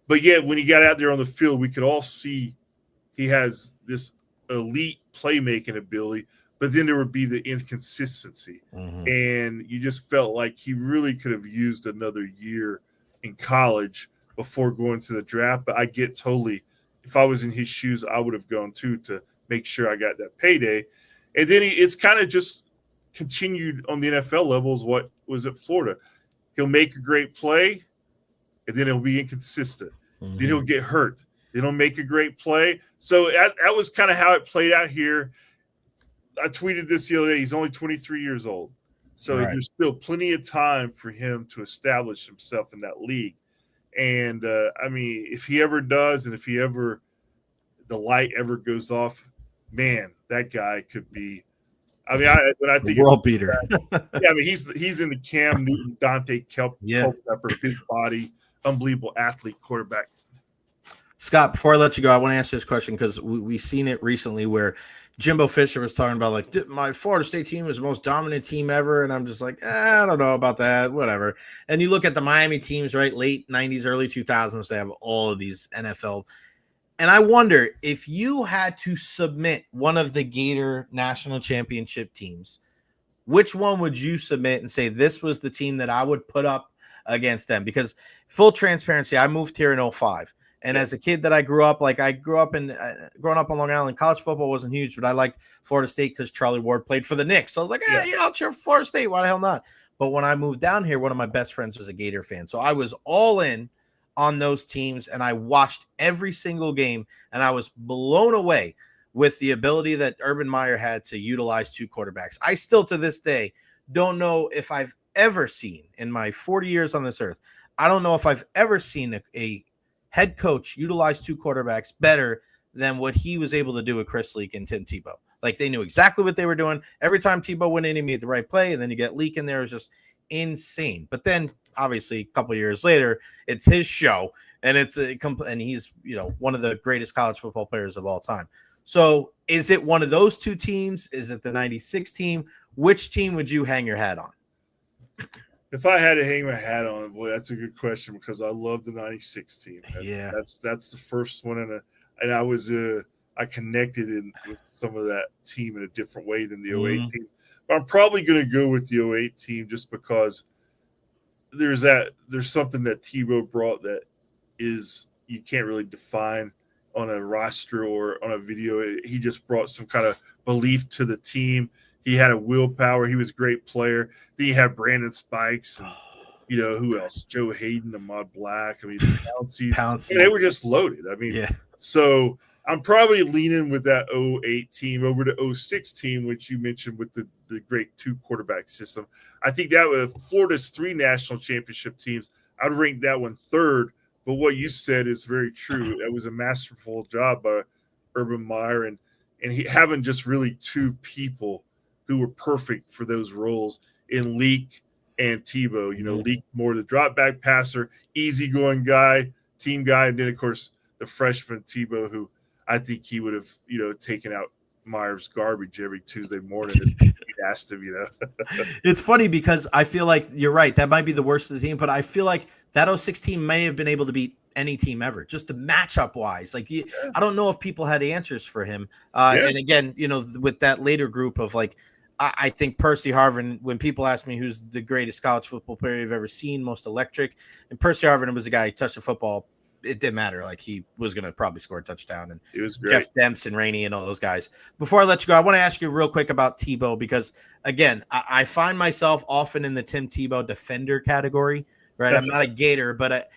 But yet when he got out there on the field, we could all see he has this elite playmaking ability. But then there would be the inconsistency. And you just felt like he really could have used another year in college before going to the draft. But I get totally, if I was in his shoes, I would have gone too to make sure I got that payday. And then it's kind of just continued on the NFL levels what was at Florida. He'll make a great play, and then he'll be inconsistent. Then he'll get hurt. Then he'll make a great play. So that was kind of how it played out here. I tweeted this the other day. He's only 23 years old. So there's still plenty of time for him to establish himself in that league. And, I mean, if he ever does, and if the light ever goes off, man, that guy could be – I mean, when I think – world beater. I mean, he's in the Cam Newton, Dante Culpepper, big body, unbelievable athlete quarterback. Scott, before I let you go, I want to answer this question because we've seen it recently where – Jimbo Fisher was talking about, like, my Florida State team is the most dominant team ever. And I'm just like, I don't know about that, whatever. And you look at the Miami teams, right, late 90s, early 2000s, they have all of these NFL. And I wonder if you had to submit one of the Gator national championship teams, which one would you submit and say this was the team that I would put up against them? Because full transparency, I moved here in 2005. And as a kid that I grew up, like I grew up growing up on Long Island, college football wasn't huge, but I liked Florida State because Charlie Ward played for the Knicks. So I was like, I'll cheer for Florida State. Why the hell not? But when I moved down here, one of my best friends was a Gator fan. So I was all in on those teams, and I watched every single game, and I was blown away with the ability that Urban Meyer had to utilize 2 quarterbacks. I still, to this day, don't know if I've ever seen in my 40 years on this earth, I don't know if I've ever seen a head coach utilized 2 quarterbacks better than what he was able to do with Chris Leak and Tim Tebow. Like, they knew exactly what they were doing. Every time Tebow went in, he made the right play, and then you get Leak in there. It was just insane. But then, obviously, a couple of years later, it's his show, and and he's one of the greatest college football players of all time. So is it one of those two teams? Is it the 96 team? Which team would you hang your hat on? If I had to hang my hat on, boy, that's a good question because I love the 96 team. That's the first one. And I was I connected with some of that team in a different way than the 08 team. But I'm probably going to go with the 08 team just because there's something that Tebow brought that is you can't really define on a roster or on a video. He just brought some kind of belief to the team. He had a willpower. He was a great player. Then you have Brandon Spikes and, who else? Joe Hayden, Ahmad Black. I mean, Pouncies. They were just loaded. I mean, so I'm probably leaning with that 08 team over the 06 team, which you mentioned with the great 2-quarterback system. I think that with Florida's 3 national championship teams, I'd rank that one third. But what you said is very true. That was a masterful job by Urban Meyer and having just really 2 people who were perfect for those roles in Leak and Tebow. Leak more the drop back passer, easygoing guy, team guy, and then of course the freshman Tebow, who I think he would have taken out Meyer's garbage every Tuesday morning if he asked him. It's funny because I feel like you're right. That might be the worst of the team, but I feel like that 06 team may have been able to beat any team ever, just the matchup wise. Like, I don't know if people had answers for him. And again, with that later group of I think Percy Harvin, when people ask me who's the greatest college football player you've ever seen, most electric, and Percy Harvin was a guy who touched the football. It didn't matter. Like, he was going to probably score a touchdown. And it was great. Jeff Demps and Rainey and all those guys. Before I let you go, I want to ask you real quick about Tebow because, again, I find myself often in the Tim Tebow defender category, right? I'm not a Gator, but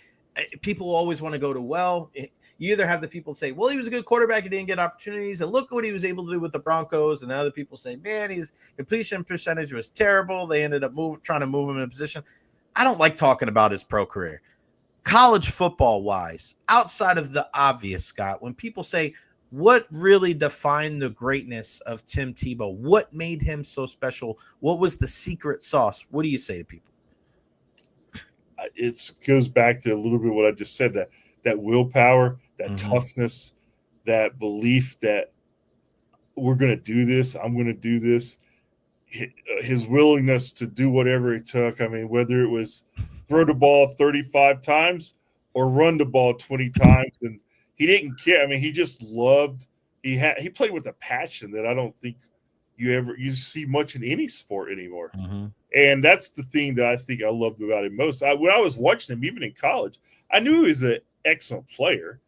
people always want to go to, you either have the people say, well, he was a good quarterback, he didn't get opportunities, and look what he was able to do with the Broncos. And the other people say, man, his completion percentage was terrible. They ended up trying to move him in a position. I don't like talking about his pro career. College football wise, outside of the obvious, Scott, when people say, what really defined the greatness of Tim Tebow? What made him so special? What was the secret sauce? What do you say to people? It goes back to a little bit what I just said, that willpower, that toughness, that belief that we're going to do this. I'm going to do this. His willingness to do whatever it took. I mean, whether it was throw the ball 35 times or run the ball 20 times. And he didn't care. I mean, he just loved, he played with a passion that I don't think you see much in any sport anymore. And that's the thing that I think I loved about him most. When I was watching him, even in college, I knew he was an excellent player,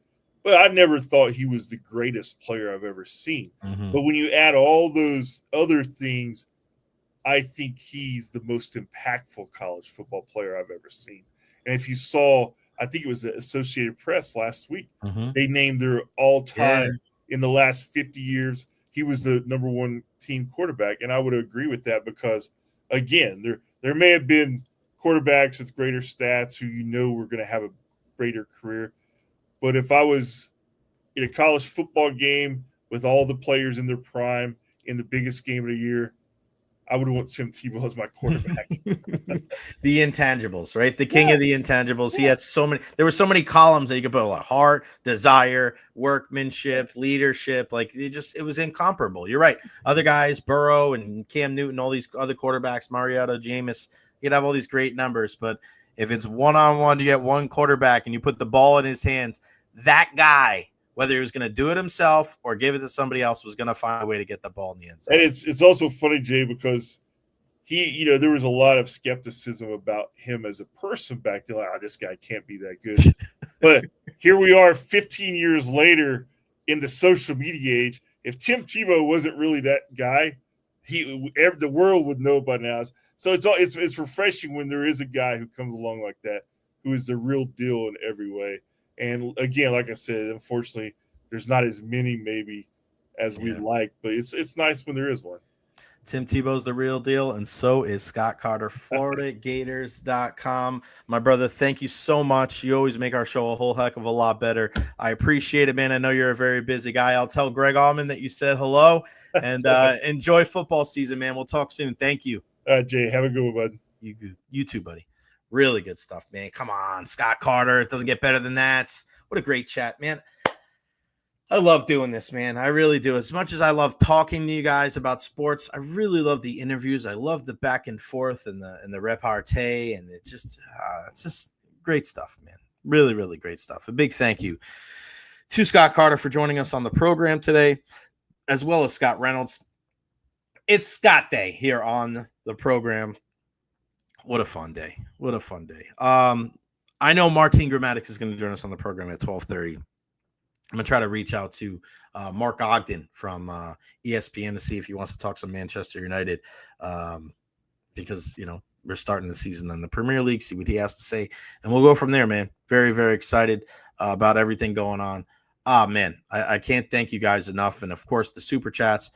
but I never thought he was the greatest player I've ever seen. But when you add all those other things, I think he's the most impactful college football player I've ever seen. And if you saw, I think it was the Associated Press last week, they named their all-time in the last 50 years, he was the number 1 team quarterback. And I would agree with that because, again, there may have been quarterbacks with greater stats who were going to have a greater career. But if I was in a college football game with all the players in their prime in the biggest game of the year, I would want Tim Tebow as my quarterback. The intangibles, right? The king of the intangibles. He had so many. There were so many columns that you could put like heart, desire, workmanship, leadership. Like it was incomparable. You're right. Other guys, Burrow and Cam Newton, all these other quarterbacks, Mariota, Jameis, you'd have all these great numbers. But if it's one-on-one, you get one quarterback and you put the ball in his hands, that guy, whether he was going to do it himself or give it to somebody else, was going to find a way to get the ball in the end zone. And it's also funny, Jay, because he, there was a lot of skepticism about him as a person back then. Like, this guy can't be that good. But here we are 15 years later in the social media age. If Tim Tebow wasn't really that guy, the world would know by now. So it's refreshing when there is a guy who comes along like that, who is the real deal in every way. And again, like I said, unfortunately, there's not as many maybe as we'd like, but it's nice when there is one. Tim Tebow's the real deal, and so is Scott Carter, FloridaGators.com. My brother, thank you so much. You always make our show a whole heck of a lot better. I appreciate it, man. I know you're a very busy guy. I'll tell Greg Allman that you said hello, and enjoy football season, man. We'll talk soon. Thank you. All right, Jay. Have a good one, bud. You too, buddy. Really good stuff, man. Come on, Scott Carter. It doesn't get better than that. What a great chat, man. I love doing this, man. I really do. As much as I love talking to you guys about sports, I really love the interviews. I love the back and forth and the repartee, and it's just great stuff, man. Really, really great stuff. A big thank you to Scott Carter for joining us on the program today, as well as Scott Reynolds. It's Scott Day here on the program. What a fun day. What a fun day. I know Martin Grammatics is going to join us on the program at 12:30. I'm going to try to reach out to Mark Ogden from ESPN to see if he wants to talk some Manchester United because, we're starting the season in the Premier League, see what he has to say. And we'll go from there, man. Very, very excited about everything going on. Man, I can't thank you guys enough. And, of course, the Super Chats.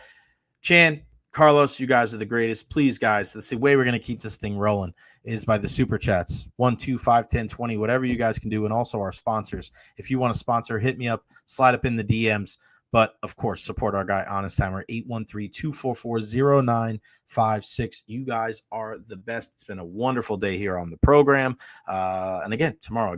Chan, Carlos, you guys are the greatest. Please, guys, that's the way we're going to keep this thing rolling is by the Super Chats. 1, 2, 5, 10, 20, whatever you guys can do. And also our sponsors. If you want to sponsor, hit me up, slide up in the DMs. But, of course, support our guy, Honest Hammer, 813-244-0956. You guys are the best. It's been a wonderful day here on the program. And, again, tomorrow,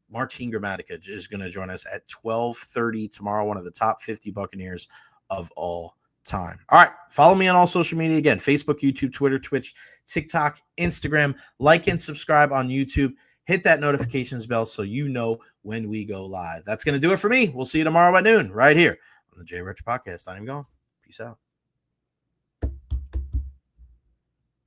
Martin Grammatica is going to join us at 12:30 tomorrow, one of the top 50 Buccaneers of all time. All right. Follow me on all social media. Again, Facebook, YouTube, Twitter, Twitch, TikTok, Instagram. Like and subscribe on YouTube. Hit that notifications bell so you know when we go live. That's going to do it for me. We'll see you tomorrow at noon right here on the Jay Recher Podcast. I'm going. Peace out.